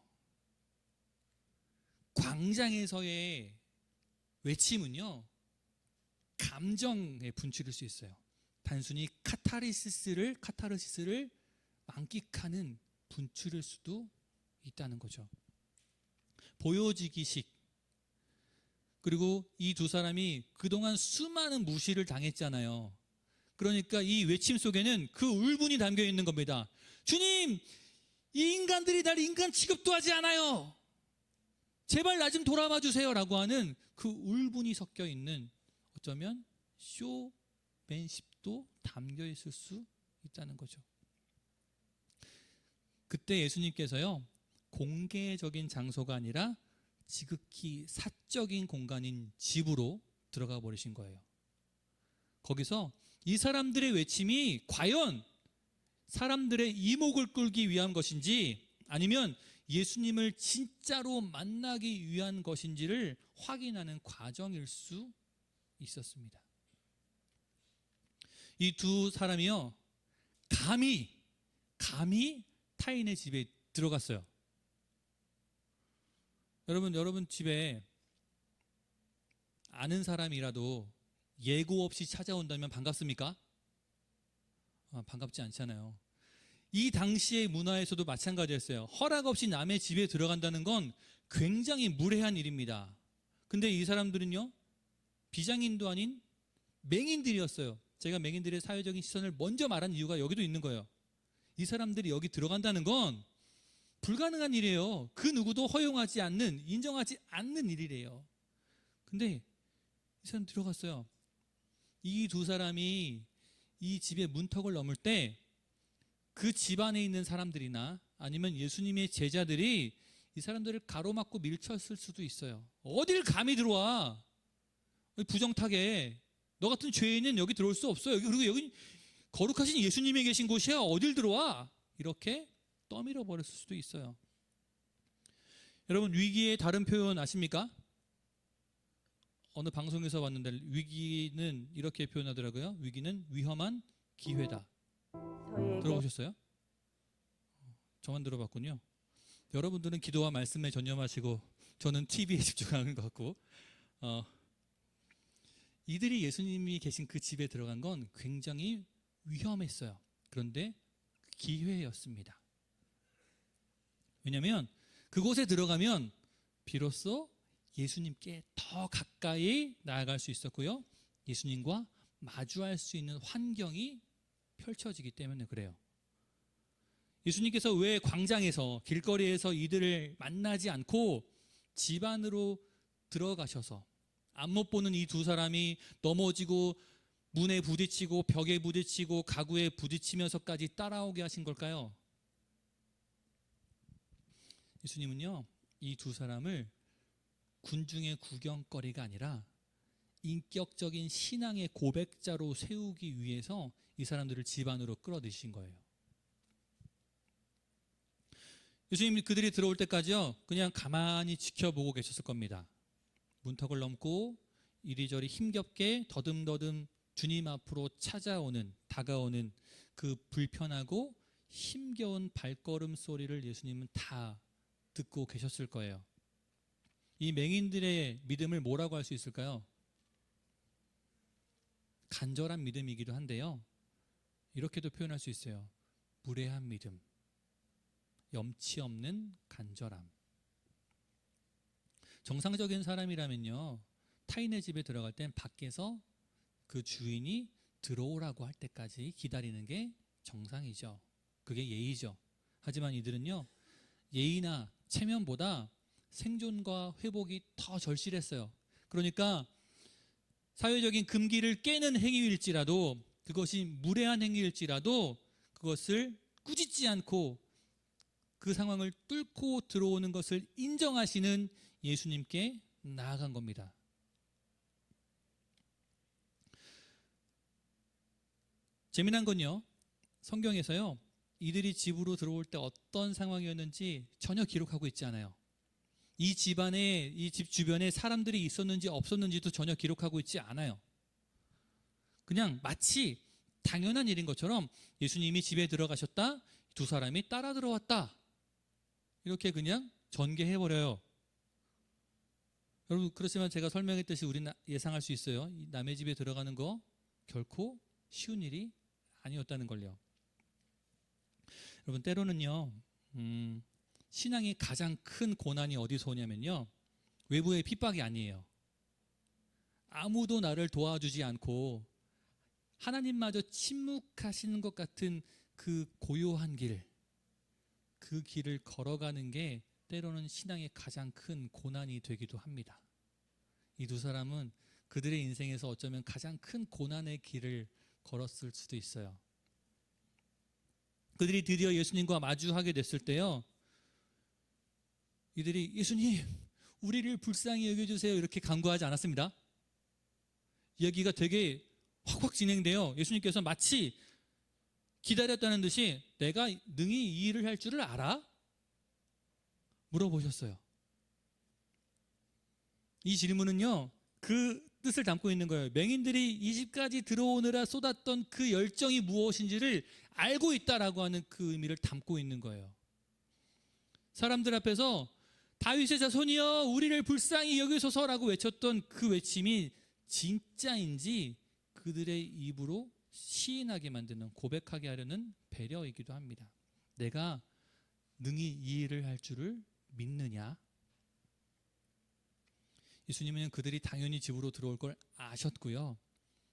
광장에서의 외침은요, 감정의 분출일 수 있어요. 단순히 카타르시스를 만끽하는 분출일 수도 있다는 거죠. 보여지기식. 그리고 이 두 사람이 그동안 수많은 무시를 당했잖아요. 그러니까 이 외침 속에는 그 울분이 담겨 있는 겁니다. 주님, 이 인간들이 날 인간 취급도 하지 않아요. 제발 나 좀 돌아봐 주세요 라고 하는 그 울분이 섞여 있는, 어쩌면 쇼맨십도 담겨 있을 수 있다는 거죠. 그때 예수님께서요, 공개적인 장소가 아니라 지극히 사적인 공간인 집으로 들어가 버리신 거예요. 거기서 이 사람들의 외침이 과연 사람들의 이목을 끌기 위한 것인지 아니면 예수님을 진짜로 만나기 위한 것인지를 확인하는 과정일 수 있었습니다. 이 두 사람이요, 감히 타인의 집에 들어갔어요. 여러분 집에 아는 사람이라도 예고 없이 찾아온다면 반갑습니까? 반갑지 않잖아요. 이 당시의 문화에서도 마찬가지였어요. 허락 없이 남의 집에 들어간다는 건 굉장히 무례한 일입니다. 근데 이 사람들은요, 비장인도 아닌 맹인들이었어요. 제가 맹인들의 사회적인 시선을 먼저 말한 이유가 여기도 있는 거예요. 이 사람들이 여기 들어간다는 건 불가능한 일이에요. 그 누구도 허용하지 않는, 인정하지 않는 일이래요. 근데 이 사람 들어갔어요. 이 두 사람이 이 집의 문턱을 넘을 때 그 집 안에 있는 사람들이나 아니면 예수님의 제자들이 이 사람들을 가로막고 밀쳤을 수도 있어요. 어딜 감히 들어와? 부정타게. 너 같은 죄인은 여기 들어올 수 없어. 그리고 여기 거룩하신 예수님이 계신 곳이야. 어딜 들어와? 이렇게 떠밀어 버렸을 수도 있어요. 여러분, 위기의 다른 표현 아십니까? 어느 방송에서 봤는데 위기는 이렇게 표현하더라고요. 위기는 위험한 기회다. 들어보셨어요? 저만 들어봤군요. 여러분들은 기도와 말씀에 전념하시고 저는 TV에 집중하는 것 같고, 이들이 예수님이 계신 그 집에 들어간 건 굉장히 위험했어요. 그런데 기회였습니다. 왜냐하면 그곳에 들어가면 비로소 예수님께 더 가까이 나아갈 수 있었고요, 예수님과 마주할 수 있는 환경이 펼쳐지기 때문에 그래요. 예수님께서 왜 광장에서, 길거리에서 이들을 만나지 않고 집 안으로 들어가셔서 안 못 보는 이 두 사람이 넘어지고 문에 부딪히고 벽에 부딪히고 가구에 부딪히면서까지 따라오게 하신 걸까요? 예수님은요, 이 두 사람을 군중의 구경거리가 아니라 인격적인 신앙의 고백자로 세우기 위해서 이 사람들을 집 안으로 끌어들이신 거예요. 예수님이 그들이 들어올 때까지요, 그냥 가만히 지켜보고 계셨을 겁니다. 문턱을 넘고 이리저리 힘겹게 더듬더듬 주님 앞으로 다가오는 그 불편하고 힘겨운 발걸음 소리를 예수님은 다 듣고 계셨을 거예요. 이 맹인들의 믿음을 뭐라고 할 수 있을까요? 간절한 믿음이기도 한데요, 이렇게도 표현할 수 있어요. 무례한 믿음, 염치 없는 간절함. 정상적인 사람이라면요, 타인의 집에 들어갈 땐 밖에서 그 주인이 들어오라고 할 때까지 기다리는 게 정상이죠. 그게 예의죠. 하지만 이들은요, 예의나 체면보다 생존과 회복이 더 절실했어요. 그러니까 사회적인 금기를 깨는 행위일지라도, 그것이 무례한 행위일지라도 그것을 꾸짖지 않고 그 상황을 뚫고 들어오는 것을 인정하시는 예수님께 나아간 겁니다. 재미난 건요, 성경에서요, 이들이 집으로 들어올 때 어떤 상황이었는지 전혀 기록하고 있지 않아요. 이 집안에, 이 집 주변에 사람들이 있었는지 없었는지도 전혀 기록하고 있지 않아요. 그냥 마치 당연한 일인 것처럼 예수님이 집에 들어가셨다, 두 사람이 따라 들어왔다, 이렇게 그냥 전개해버려요. 여러분, 그렇지만 제가 설명했듯이 우리는 예상할 수 있어요. 이 남의 집에 들어가는 거 결코 쉬운 일이 아니었다는 걸요. 여러분, 때로는요, 신앙의 가장 큰 고난이 어디서 오냐면요, 외부의 핍박이 아니에요. 아무도 나를 도와주지 않고 하나님마저 침묵하시는 것 같은 그 고요한 길, 그 길을 걸어가는 게 때로는 신앙의 가장 큰 고난이 되기도 합니다. 이 두 사람은 그들의 인생에서 어쩌면 가장 큰 고난의 길을 걸었을 수도 있어요. 그들이 드디어 예수님과 마주하게 됐을 때요, 이들이 예수님, 우리를 불쌍히 여겨주세요, 이렇게 간구하지 않았습니다. 이야기가 되게 확확 진행돼요. 예수님께서 마치 기다렸다는 듯이 내가 능히 이 일을 할 줄을 알아? 물어보셨어요. 이 질문은요, 그 뜻을 담고 있는 거예요. 맹인들이 이 집까지 들어오느라 쏟았던 그 열정이 무엇인지를 알고 있다라고 하는 그 의미를 담고 있는 거예요. 사람들 앞에서 다윗의 자손이여 우리를 불쌍히 여기소서라고 외쳤던 그 외침이 진짜인지 그들의 입으로 시인하게 만드는, 고백하게 하려는 배려이기도 합니다. 내가 능히 이 일을 할 줄을 믿느냐? 예수님은 그들이 당연히 집으로 들어올 걸 아셨고요.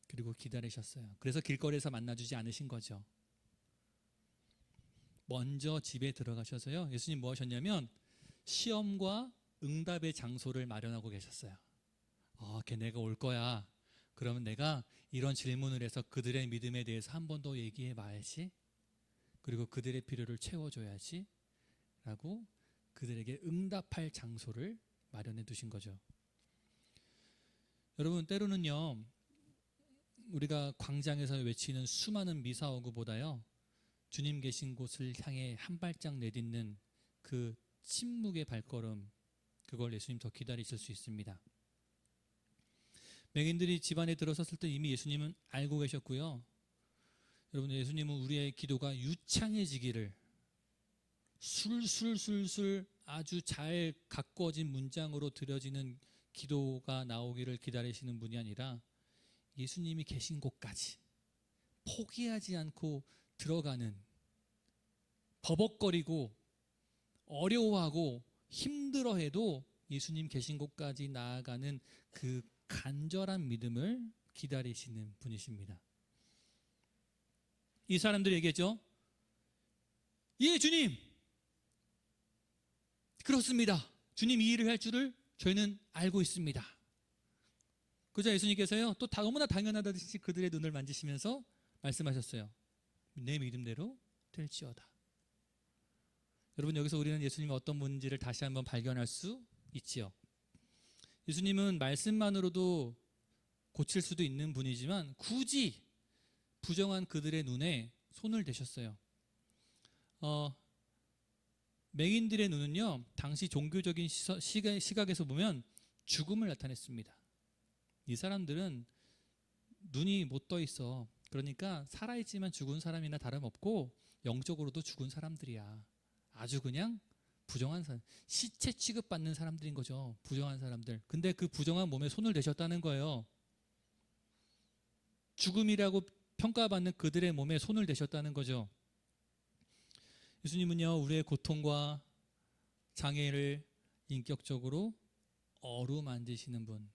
그리고 기다리셨어요. 그래서 길거리에서 만나주지 않으신 거죠. 먼저 집에 들어가셔서요, 예수님 뭐 하셨냐면 시험과 응답의 장소를 마련하고 계셨어요. 걔네가 올 거야. 그러면 내가 이런 질문을 해서 그들의 믿음에 대해서 한 번 더 얘기해 봐야지. 그리고 그들의 필요를 채워줘야지. 라고 그들에게 응답할 장소를 마련해 두신 거죠. 여러분, 때로는요, 우리가 광장에서 외치는 수많은 미사오구보다요, 주님 계신 곳을 향해 한 발짝 내딛는 그 침묵의 발걸음, 그걸 예수님 더 기다리실 수 있습니다. 맹인들이 집 안에 들어섰을 때 이미 예수님은 알고 계셨고요. 여러분, 예수님은 우리의 기도가 유창해지기를, 술술술술 아주 잘 가꾸어진 문장으로 드려지는 기도가 나오기를 기다리시는 분이 아니라 예수님이 계신 곳까지 포기하지 않고 들어가는, 버벅거리고 어려워하고 힘들어해도 예수님 계신 곳까지 나아가는 그 간절한 믿음을 기다리시는 분이십니다. 이 사람들이 얘기했죠. 예, 주님. 그렇습니다. 주님 이 일을 할 줄을 저희는 알고 있습니다. 그러자 예수님께서요, 또 너무나 당연하다듯이 그들의 눈을 만지시면서 말씀하셨어요. 내 믿음대로 될지어다. 여러분, 여기서 우리는 예수님이 어떤 분인지를 다시 한번 발견할 수 있지요. 예수님은 말씀만으로도 고칠 수도 있는 분이지만 굳이 부정한 그들의 눈에 손을 대셨어요. 맹인들의 눈은요, 당시 종교적인 시각에서 보면 죽음을 나타냈습니다. 이 사람들은 눈이 못 떠 있어. 그러니까 살아있지만 죽은 사람이나 다름없고 영적으로도 죽은 사람들이야. 아주 그냥 부정한 사람, 시체 취급받는 사람들인 거죠. 부정한 사람들. 근데 그 부정한 몸에 손을 대셨다는 거예요. 죽음이라고 평가받는 그들의 몸에 손을 대셨다는 거죠. 예수님은요, 우리의 고통과 장애를 인격적으로 어루만지시는 분.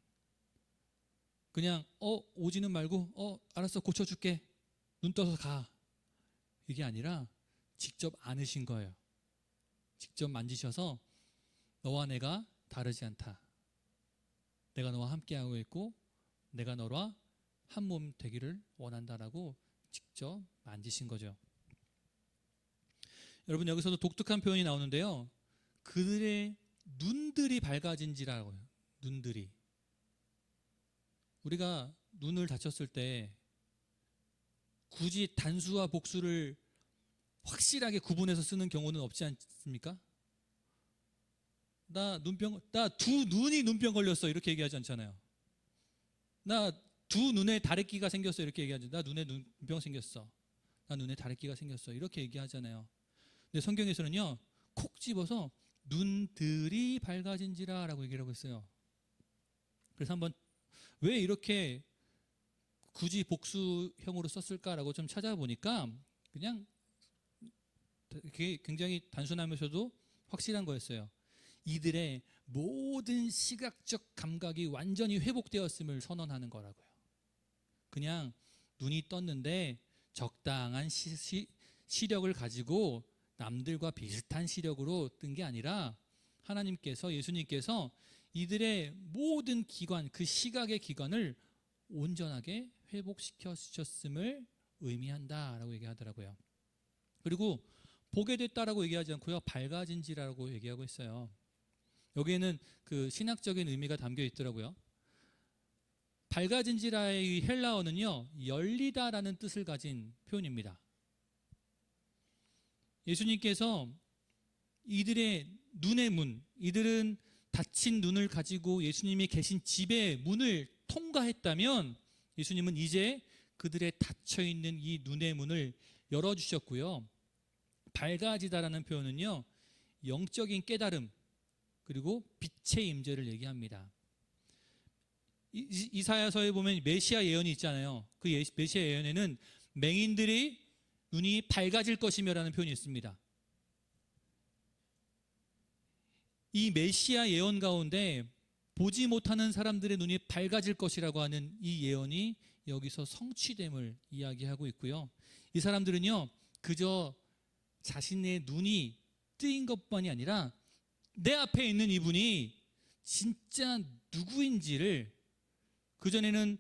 그냥 오지는 말고 알았어, 고쳐줄게, 눈 떠서 가, 이게 아니라 직접 안으신 거예요. 직접 만지셔서 너와 내가 다르지 않다. 내가 너와 함께하고 있고 내가 너와 한 몸 되기를 원한다라고 직접 만지신 거죠. 여러분, 여기서도 독특한 표현이 나오는데요. 그들의 눈들이 밝아진지라고요. 눈들이. 우리가 눈을 다쳤을 때 굳이 단수와 복수를 확실하게 구분해서 쓰는 경우는 없지 않습니까? 나 두 눈이 눈병 걸렸어 이렇게 얘기하지 않잖아요. 나 두 눈에 다래끼가 생겼어 이렇게 얘기하죠. 나 눈에 눈병 생겼어. 나 눈에 다래끼가 생겼어 이렇게 얘기하잖아요. 근데 성경에서는요, 콕 집어서 눈들이 밝아진지라 라고 얘기를 하고 있어요. 그래서 한번 왜 이렇게 굳이 복수형으로 썼을까라고 좀 찾아보니까 그냥 그게 굉장히 단순하면서도 확실한 거였어요. 이들의 모든 시각적 감각이 완전히 회복되었음을 선언하는 거라고요. 그냥 눈이 떴는데 적당한 시력을 가지고 남들과 비슷한 시력으로 뜬 게 아니라 하나님께서, 예수님께서 이들의 모든 기관, 그 시각의 기관을 온전하게 회복시켜 주셨음을 의미한다라고 얘기하더라고요. 그리고 보게 됐다라고 얘기하지 않고요, 밝아진지라고 얘기하고 있어요. 여기에는 그 신학적인 의미가 담겨 있더라고요. 밝아진지라의 헬라어는요, 열리다라는 뜻을 가진 표현입니다. 예수님께서 이들의 눈의 문, 이들은 닫힌 눈을 가지고 예수님이 계신 집의 문을 통과했다면 예수님은 이제 그들의 닫혀있는 이 눈의 문을 열어주셨고요. 밝아지다라는 표현은요, 영적인 깨달음 그리고 빛의 임재를 얘기합니다. 이사야서에 보면 메시아 예언이 있잖아요. 그 메시아 예언에는 맹인들이 눈이 밝아질 것이며라는 표현이 있습니다. 이 메시아 예언 가운데 보지 못하는 사람들의 눈이 밝아질 것이라고 하는 이 예언이 여기서 성취됨을 이야기하고 있고요. 이 사람들은요, 그저 자신의 눈이 뜨인 것만이 아니라 내 앞에 있는 이분이 진짜 누구인지를 그전에는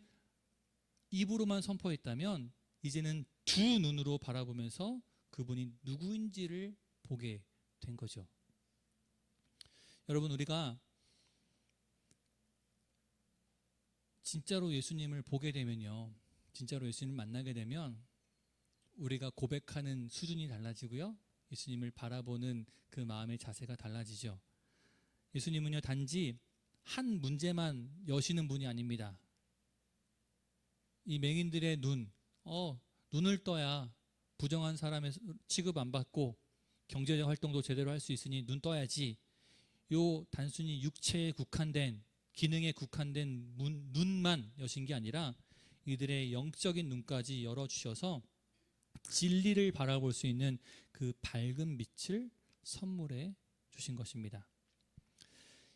입으로만 선포했다면 이제는 두 눈으로 바라보면서 그분이 누구인지를 보게 된 거죠. 여러분, 우리가 진짜로 예수님을 보게 되면요, 진짜로 예수님을 만나게 되면 우리가 고백하는 수준이 달라지고요, 예수님을 바라보는 그 마음의 자세가 달라지죠. 예수님은요, 단지 한 문제만 여시는 분이 아닙니다. 이 맹인들의 눈을 떠야 부정한 사람의 취급 안 받고 경제적 활동도 제대로 할 수 있으니 눈 떠야지, 요 단순히 육체에 국한된, 기능에 국한된 눈만 여신 게 아니라 이들의 영적인 눈까지 열어주셔서 진리를 바라볼 수 있는 그 밝은 빛을 선물해 주신 것입니다.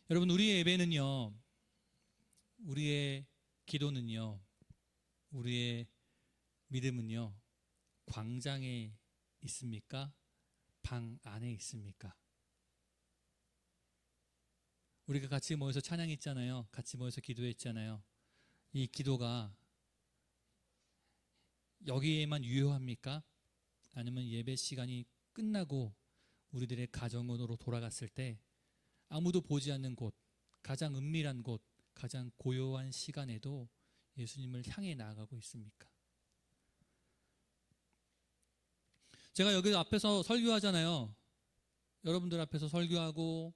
여러분, 우리의 예배는요, 우리의 기도는요, 우리의 믿음은요, 광장에 있습니까? 방 안에 있습니까? 우리가 같이 모여서 찬양했잖아요. 같이 모여서 기도했잖아요. 이 기도가 여기에만 유효합니까? 아니면 예배 시간이 끝나고 우리들의 가정으로 돌아갔을 때 아무도 보지 않는 곳, 가장 은밀한 곳, 가장 고요한 시간에도 예수님을 향해 나아가고 있습니까? 제가 여기 앞에서 설교하잖아요. 여러분들 앞에서 설교하고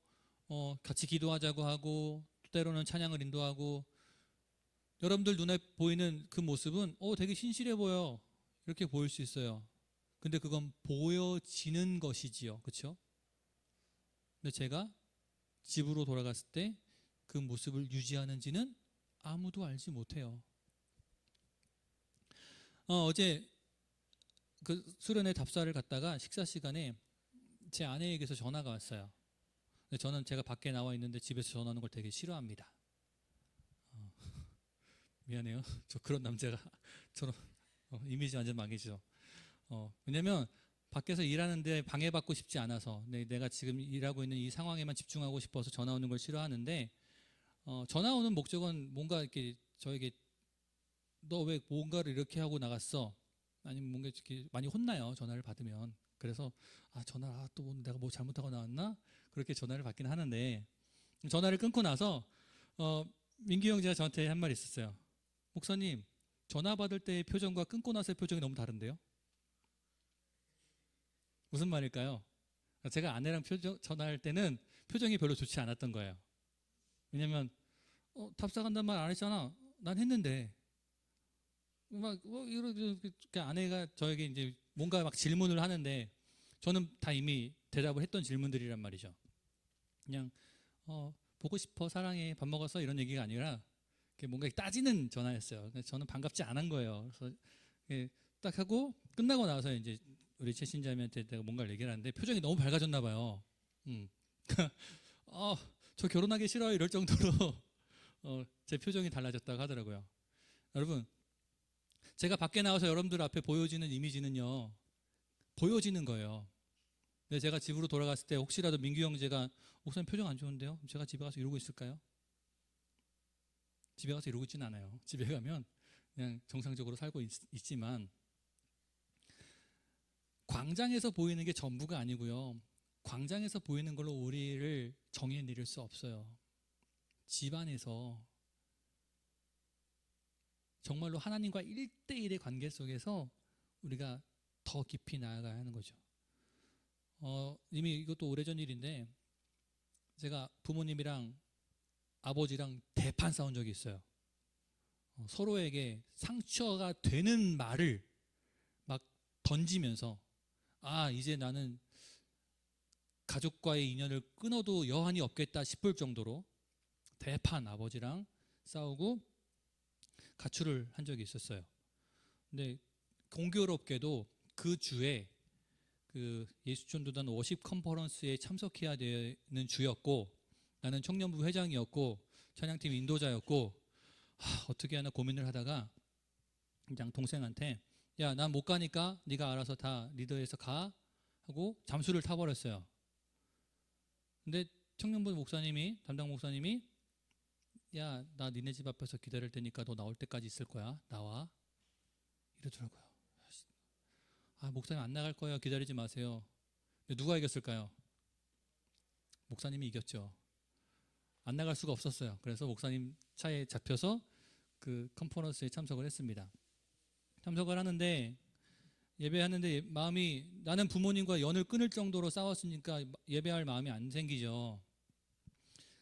같이 기도하자고 하고 때로는 찬양을 인도하고 여러분들 눈에 보이는 그 모습은 되게 신실해 보여 이렇게 보일 수 있어요. 근데 그건 보여지는 것이지요. 그렇죠? 근데 제가 집으로 돌아갔을 때 그 모습을 유지하는지는 아무도 알지 못해요. 어제 그 수련회 답사를 갔다가 식사 시간에 제 아내에게서 전화가 왔어요. 근데 저는 제가 밖에 나와 있는데 집에서 전화하는 걸 되게 싫어합니다. 미안해요. 저 그런 남자가 저런 이미지 완전 망이죠. 왜냐면 밖에서 일하는데 방해받고 싶지 않아서 내가 지금 일하고 있는 이 상황에만 집중하고 싶어서 전화 오는 걸 싫어하는데 전화 오는 목적은 뭔가 이렇게 저에게 너 왜 뭔가를 이렇게 하고 나갔어? 아니면 뭔가 이렇게 많이 혼나요. 전화를 받으면. 그래서 또 내가 뭐 잘못하고 나왔나? 그렇게 전화를 받긴 하는데 전화를 끊고 나서 민규 형제가 저한테 한 말이 있었어요. 목사님, 전화 받을 때의 표정과 끊고 나서의 표정이 너무 다른데요? 무슨 말일까요? 제가 아내랑 전화할 때는 표정이 별로 좋지 않았던 거예요. 왜냐면 답사 간단 말 안 했잖아. 난 했는데 이렇게 아내가 저에게 이제 뭔가 막 질문을 하는데 저는 다 이미 대답을 했던 질문들이란 말이죠. 그냥 보고 싶어, 사랑해, 밥 먹었어 이런 얘기가 아니라 뭔가 따지는 전화였어요. 그래서 저는 반갑지 않은 거예요. 그래서 딱 하고 끝나고 나서 이제 우리 최신자매한테 내가 뭔가를 얘기를 하는데 표정이 너무 밝아졌나 봐요. 저 결혼하기 싫어요 이럴 정도로 제 표정이 달라졌다고 하더라고요. 여러분, 제가 밖에 나와서 여러분들 앞에 보여지는 이미지는요, 보여지는 거예요. 근데 제가 집으로 돌아갔을 때 혹시라도 민규 형제가 목사님 표정 안 좋은데요? 제가 집에 가서 이러고 있을까요? 집에 가서 이러고 있지는 않아요. 집에 가면 그냥 정상적으로 살고 있지만 광장에서 보이는 게 전부가 아니고요. 광장에서 보이는 걸로 우리를 정의 내릴 수 없어요. 집안에서 정말로 하나님과 1대1의 관계 속에서 우리가 더 깊이 나아가야 하는 거죠. 이미 이것도 오래전 일인데 제가 부모님이랑 아버지랑 대판 싸운 적이 있어요. 서로에게 상처가 되는 말을 막 던지면서 이제 나는 가족과의 인연을 끊어도 여한이 없겠다 싶을 정도로 대판 아버지랑 싸우고 가출을 한 적이 있었어요. 근데 공교롭게도 그 주에 그 예수전도단 워십 컨퍼런스에 참석해야 되는 주였고 나는 청년부 회장이었고 찬양팀 인도자였고 어떻게 하나 고민을 하다가 그냥 동생한테 야, 난 못 가니까 네가 알아서 다 리더해서 가 하고 잠수를 타버렸어요. 근데 청년부 목사님이 담당 목사님이 야, 나 니네 집 앞에서 기다릴 테니까 너 나올 때까지 있을 거야. 나와. 이러더라고요. 목사님 안 나갈 거예요. 기다리지 마세요. 근데 누가 이겼을까요? 목사님이 이겼죠. 안 나갈 수가 없었어요. 그래서 목사님 차에 잡혀서 그 컨퍼런스에 참석을 했습니다. 참석을 하는데 예배하는데 마음이 나는 부모님과 연을 끊을 정도로 싸웠으니까 예배할 마음이 안 생기죠.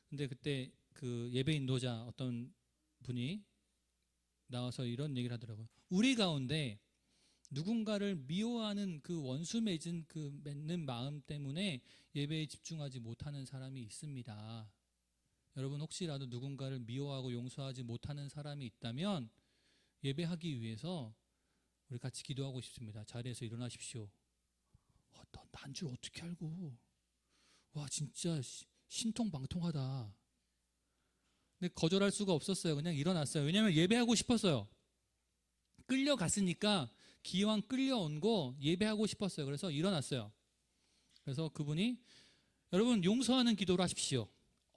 근데 그때 그 예배 인도자 어떤 분이 나와서 이런 얘기를 하더라고요. 우리 가운데 누군가를 미워하는 그 원수 맺은 그 맺는 마음 때문에 예배에 집중하지 못하는 사람이 있습니다. 여러분 혹시라도 누군가를 미워하고 용서하지 못하는 사람이 있다면 예배하기 위해서 우리 같이 기도하고 싶습니다. 자리에서 일어나십시오. 난 줄 어떻게 알고? 와 진짜 신통방통하다. 근데 거절할 수가 없었어요. 그냥 일어났어요. 왜냐하면 예배하고 싶었어요. 끌려갔으니까 기왕 끌려온 거 예배하고 싶었어요. 그래서 일어났어요. 그래서 그분이 여러분 용서하는 기도를 하십시오.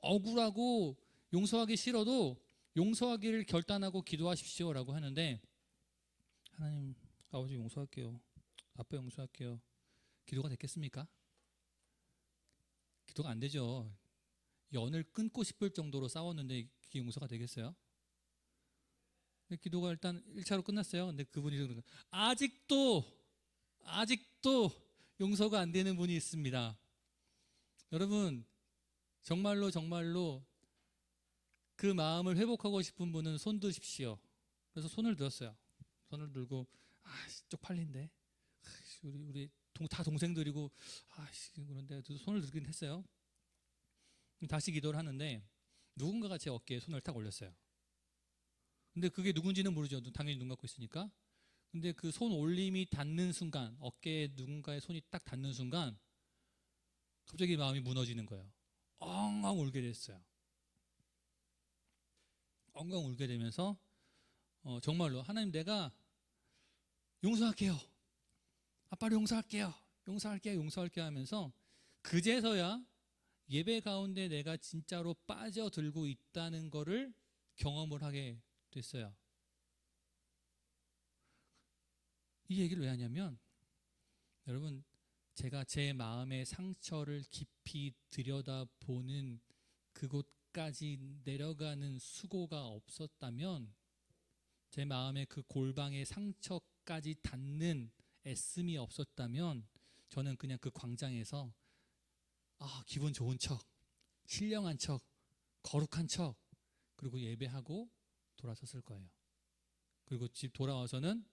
억울하고 용서하기 싫어도 용서하기를 결단하고 기도하십시오라고 하는데 하나님 아버지 용서할게요. 아빠 용서할게요. 기도가 됐겠습니까? 기도가 안 되죠. 연을 끊고 싶을 정도로 싸웠는데 그게 용서가 되겠어요? 기도가 일단 1차로 끝났어요. 근데 그분이 그러는 거예요. 아직도 용서가 안 되는 분이 있습니다. 여러분 정말로 그 마음을 회복하고 싶은 분은 손 드십시오. 그래서 손을 들었어요. 손을 들고 쪽팔린데 우리 다 동생들이고 그런데 손을 들긴 했어요. 다시 기도를 하는데 누군가가 제 어깨에 손을 탁 올렸어요. 근데 그게 누군지는 모르죠. 당연히 눈 감고 있으니까. 근데 그 손 올림이 닿는 순간, 어깨에 누군가의 손이 딱 닿는 순간 갑자기 마음이 무너지는 거예요. 엉엉 울게 됐어요. 엉엉 울게 되면서 정말로 하나님 내가 용서할게요. 아빠를 용서할게요. 용서할게 하면서 그제서야 예배 가운데 내가 진짜로 빠져들고 있다는 거를 경험을 하게 됐어요. 이 얘기를 왜 하냐면 여러분, 제가 제 마음의 상처를 깊이 들여다보는 그곳까지 내려가는 수고가 없었다면, 제 마음의 그 골방의 상처까지 닿는 애씀이 없었다면, 저는 그냥 그 광장에서 기분 좋은 척, 신령한 척, 거룩한 척, 그리고 예배하고 돌아섰을 거예요. 그리고 집 돌아와서는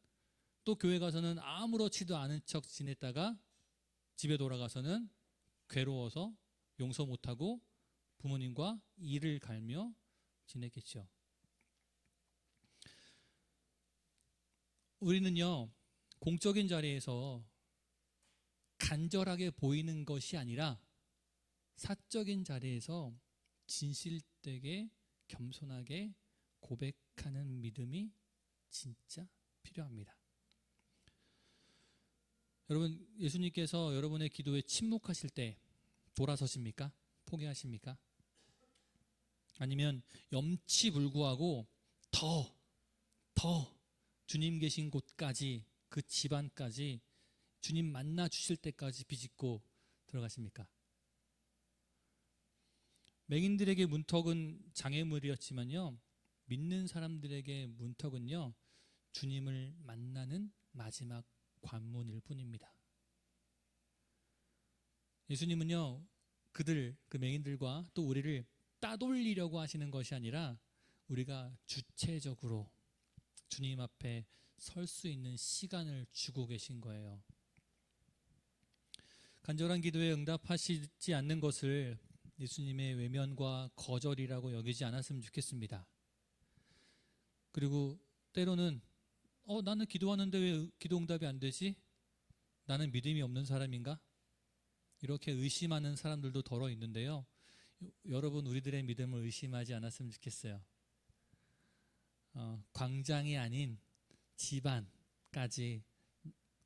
또 교회 가서는 아무렇지도 않은 척 지냈다가 집에 돌아가서는 괴로워서 용서 못하고 부모님과 이를 갈며 지냈겠죠. 우리는요, 공적인 자리에서 간절하게 보이는 것이 아니라 사적인 자리에서 진실되게 겸손하게 고백하는 믿음이 진짜 필요합니다. 여러분, 예수님께서 여러분의 기도에 침묵하실 때 돌아서십니까? 포기하십니까? 아니면 염치불구하고 더 주님 계신 곳까지, 그 집안까지 주님 만나 주실 때까지 비집고 들어가십니까? 맹인들에게 문턱은 장애물이었지만요, 믿는 사람들에게 문턱은요, 주님을 만나는 마지막 관문일 뿐입니다. 예수님은요, 그 맹인들과 또 우리를 따돌리려고 하시는 것이 아니라 우리가 주체적으로 주님 앞에 설 수 있는 시간을 주고 계신 거예요. 간절한 기도에 응답하시지 않는 것을 예수님의 외면과 거절이라고 여기지 않았으면 좋겠습니다. 그리고 때로는 나는 기도하는데 왜 기도 응답이 안 되지? 나는 믿음이 없는 사람인가? 이렇게 의심하는 사람들도 더러 있는데요. 여러분, 우리들의 믿음을 의심하지 않았으면 좋겠어요. 광장이 아닌 집안까지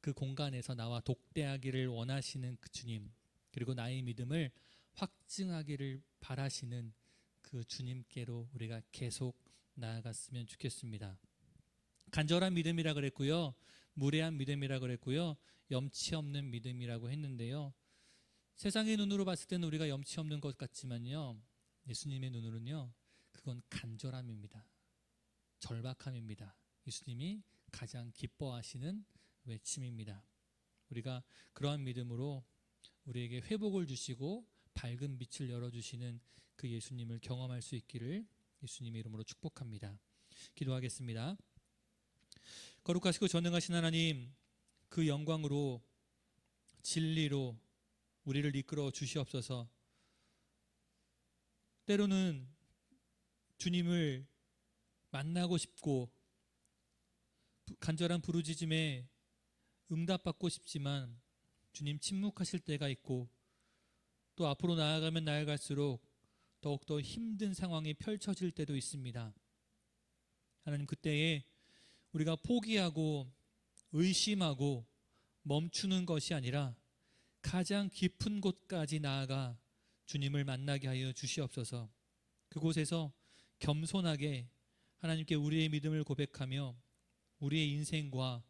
그 공간에서 나와 독대하기를 원하시는 그 주님, 그리고 나의 믿음을 확증하기를 바라시는 그 주님께로 우리가 계속 나아갔으면 좋겠습니다. 간절한 믿음이라 그랬고요, 무례한 믿음이라 그랬고요, 염치 없는 믿음이라고 했는데요, 세상의 눈으로 봤을 때는 우리가 염치 없는 것 같지만요, 예수님의 눈으로는요, 그건 간절함입니다. 절박함입니다. 예수님이 가장 기뻐하시는 외침입니다. 우리가 그러한 믿음으로 우리에게 회복을 주시고 밝은 빛을 열어주시는 그 예수님을 경험할 수 있기를 예수님의 이름으로 축복합니다. 기도하겠습니다. 거룩하시고 전능하신 하나님, 그 영광으로 진리로 우리를 이끌어 주시옵소서. 때로는 주님을 만나고 싶고 간절한 부르짖음에 응답받고 싶지만 주님 침묵하실 때가 있고, 또 앞으로 나아가면 나아갈수록 더욱더 힘든 상황이 펼쳐질 때도 있습니다. 하나님, 그때에 우리가 포기하고 의심하고 멈추는 것이 아니라 가장 깊은 곳까지 나아가 주님을 만나게 하여 주시옵소서. 그곳에서 겸손하게 하나님께 우리의 믿음을 고백하며 우리의 인생과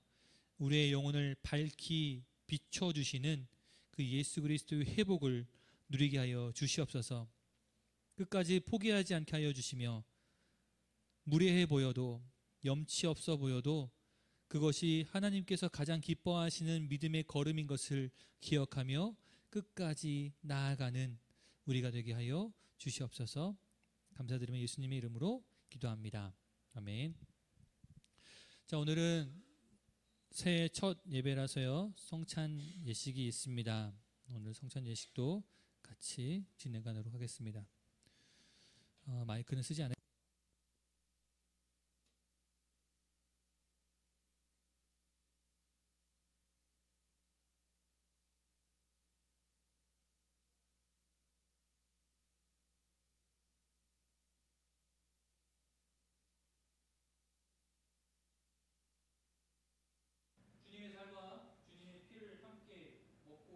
우리의 영혼을 밝히 비춰주시는 그 예수 그리스도의 회복을 누리게 하여 주시옵소서. 끝까지 포기하지 않게 하여 주시며, 무례해 보여도 염치 없어 보여도 그것이 하나님께서 가장 기뻐하시는 믿음의 걸음인 것을 기억하며 끝까지 나아가는 우리가 되게 하여 주시옵소서. 감사드리며 예수님의 이름으로 기도합니다. 아멘. 자, 오늘은 새해 첫 예배라서요, 성찬 예식이 있습니다. 오늘 성찬 예식도 같이 진행하도록 하겠습니다. 마이크는 쓰지 않아요. 주님의 살과 주님의 피를 함께 먹고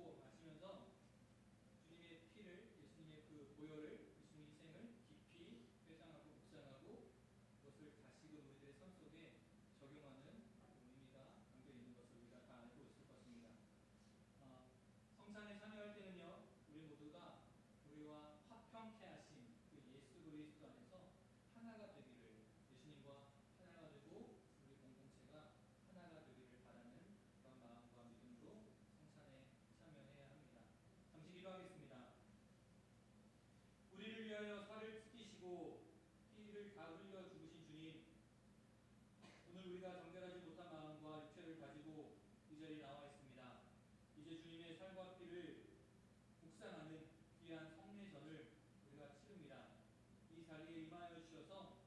보혈을 예수님의 희생을 깊이 회상하고 묵상하고 그것을 다시금 우리들의 삶 속에 적용하는 의미가 담겨 있는 것을 우리가 다 알고 있을 것입니다. 성찬에 참여할 때는요, 우리 모두가 우리와 화평케 하신 그 예수 그리스도 안에서 하나가 되기를, 예수님과 하나가 되고 우리 공동체가 하나가 되기를 바라는 그런 마음과 믿음으로 성찬에 참여해야 합니다. 잠시 기도하겠습니다. 우리를 위하여 살을 찢기시고 피를 다 흘려 죽으신 주님, 오늘 우리가 정결하지 못한 마음과 육체를 가지고 이 자리에 나와 있습니다. 이제 주님의 살과 피를 묵상하는 귀한 성례전을 우리가 치릅니다. 이 자리에 임하여 주셔서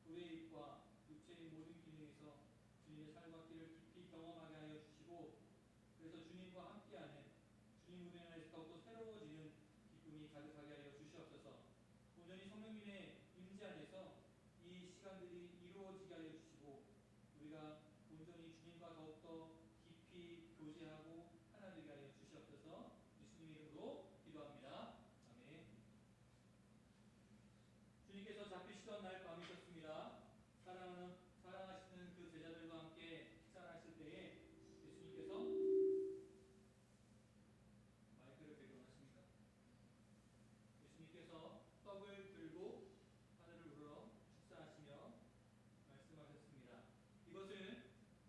우리의 입과 육체의 모든 기능에서 주님의 살과 피를 깊이 경험하게 하여 주시고, 그래서 주님과 함께하는, 주님 우리 안에서 더욱더 새로워지는 기쁨이 가득하게 하여 주시옵소서. 온전히 성령님의 임재 안에서 이 시간들이 이루어지게 하여 주시고, 우리가 온전히 주님과 더욱더 깊이 교제하고 하나 되게 하여 주시옵소서. 예수님의 이름으로 기도합니다. 아멘. 주님께서 잡히시던 날 밤이셨습니다. 사랑하시는 그 제자들과 함께 식사를 하실 때에 예수님께서 마이크를 배경하십니까? 예수님께서 떡을 들고 하늘을 우러러 축사하시며 말씀하셨습니다. 이것은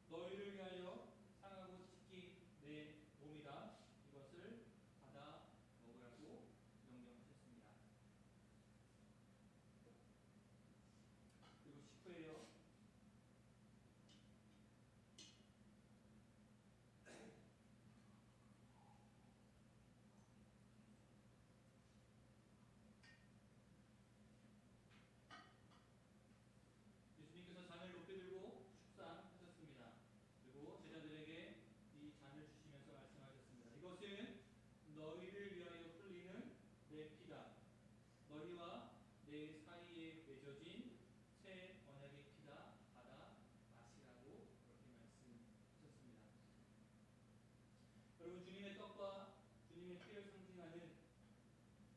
너희를 위하여 상하고 찢긴 내 몸이다. 이것을 받아 먹으라고 명령하셨습니다. 그리고 식후에요, 예수님께서 잔을 높이 들고 축사하셨습니다. 그리고 제자들에게 이 잔을 주시면서 말씀하셨습니다. 이것은 너희를 위하여 흘리는 내 피다. 너희와 내 사이에 맺어진 새 언약의 피다. 받아 마시라고 그렇게 말씀하셨습니다. 여러분, 주님의 떡과 주님의 피를 상징하는,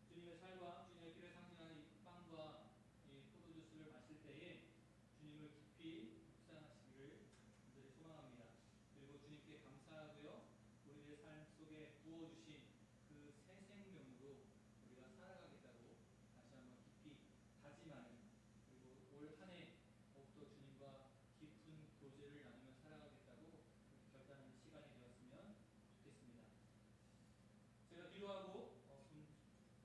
주님의 살과 주님의 피를 상징하는 이 빵과 이 포도주스를 마실 때에 주님을 깊이 묵상하시기를 간절히 소망합니다. 그리고 주님께 감사하고요, 우리의 삶 속에 부어주신 그 새 생명으로 우리가 살아가겠다고 다시 한번 깊이 다짐하는, 그리고 올 한 해 더욱더 주님과 깊은 교제를 나누며 살아가겠다고 결단하는 시간이 되었으면 좋겠습니다. 제가 기도하고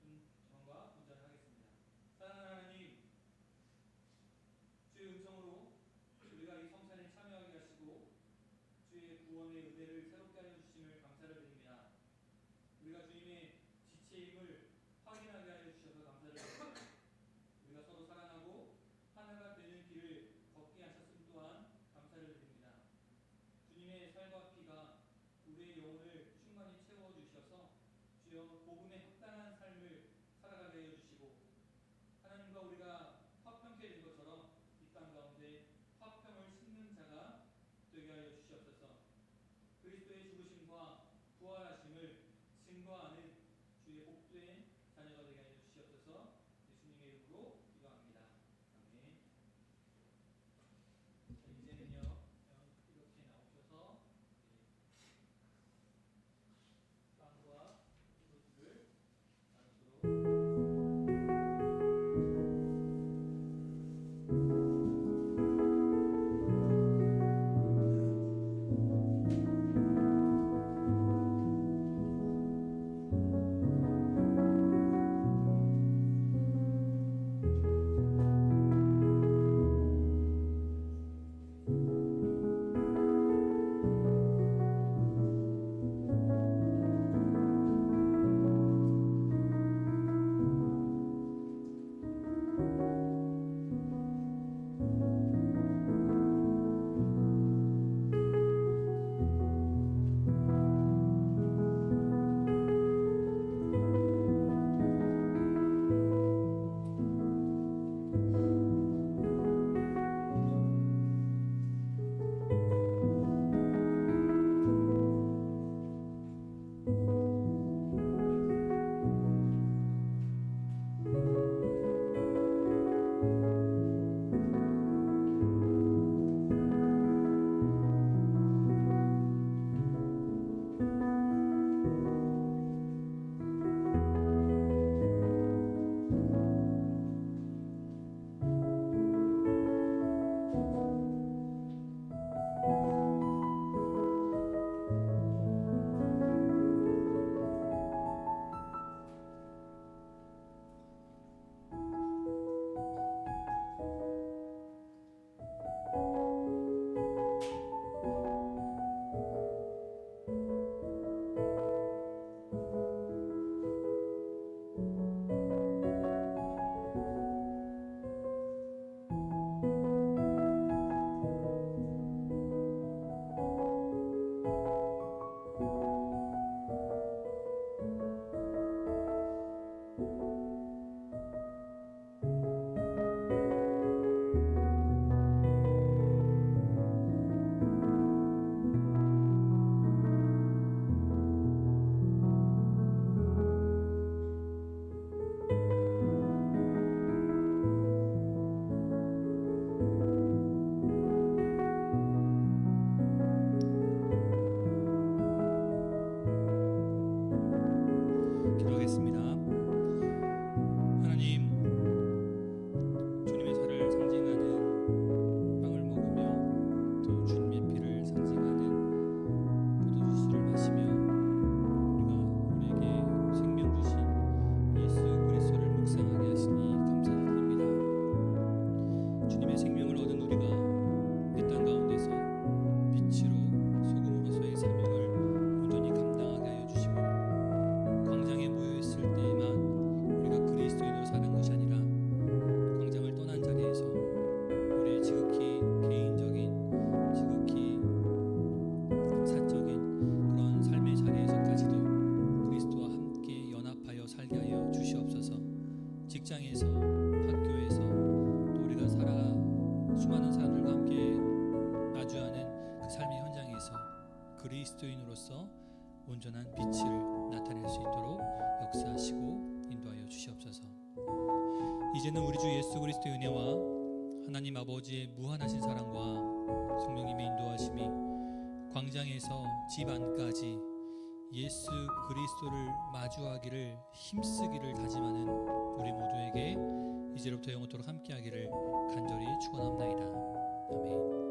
분정과 분전을 하겠습니다. 사랑하는 하나님, 주의 은총으로 우리가 이 성찬에 참여하게 하시고 주의 구원의 은혜를 새롭게 하여 주심을 감사를 드립니다. 우리가 주님의 지체임을 확인하게 하여 주셔서 감사를 드립니다. 우리가 서로 사랑하고 하나가 되는 길을 걷게 하셨음 또한 감사를 드립니다. 주님의 살과 피가 우리의 영혼을 충만히 채워주셔서 주여 복음에 합당한 삶을 살아가게 하여 주시고, 하나님과 우리가 화평케 된 것처럼 이 땅 가운데 화평을 심는 자가 되게 하여 주시옵소서. 그리스도의 죽으심과 부활하심을 증거하는 주의 복된 자녀가 되게 하여 주시옵소서. 예수님의 이름으로 기도합니다. 아멘. 자, 이제는요, 이렇게 나오셔서 빵과 포도주를 살게 하여 주시옵소서. 직장에서, 학교에서, 또 우리가 살아가 수많은 사람들과 함께 마주하는 그 삶의 현장에서 그리스도인으로서 온전한 빛을 나타낼 수 있도록 역사하시고 인도하여 주시옵소서. 이제는 우리 주 예수 그리스도의 은혜와 하나님 아버지의 무한하신 사랑과 성령님의 인도하심이 광장에서 집 안까지 예수 그리스도를 마주하기를 힘쓰기를 다짐하는 우리 모두에게 이제로부터 영원토록 함께하기를 간절히 축원합나이다. 아멘.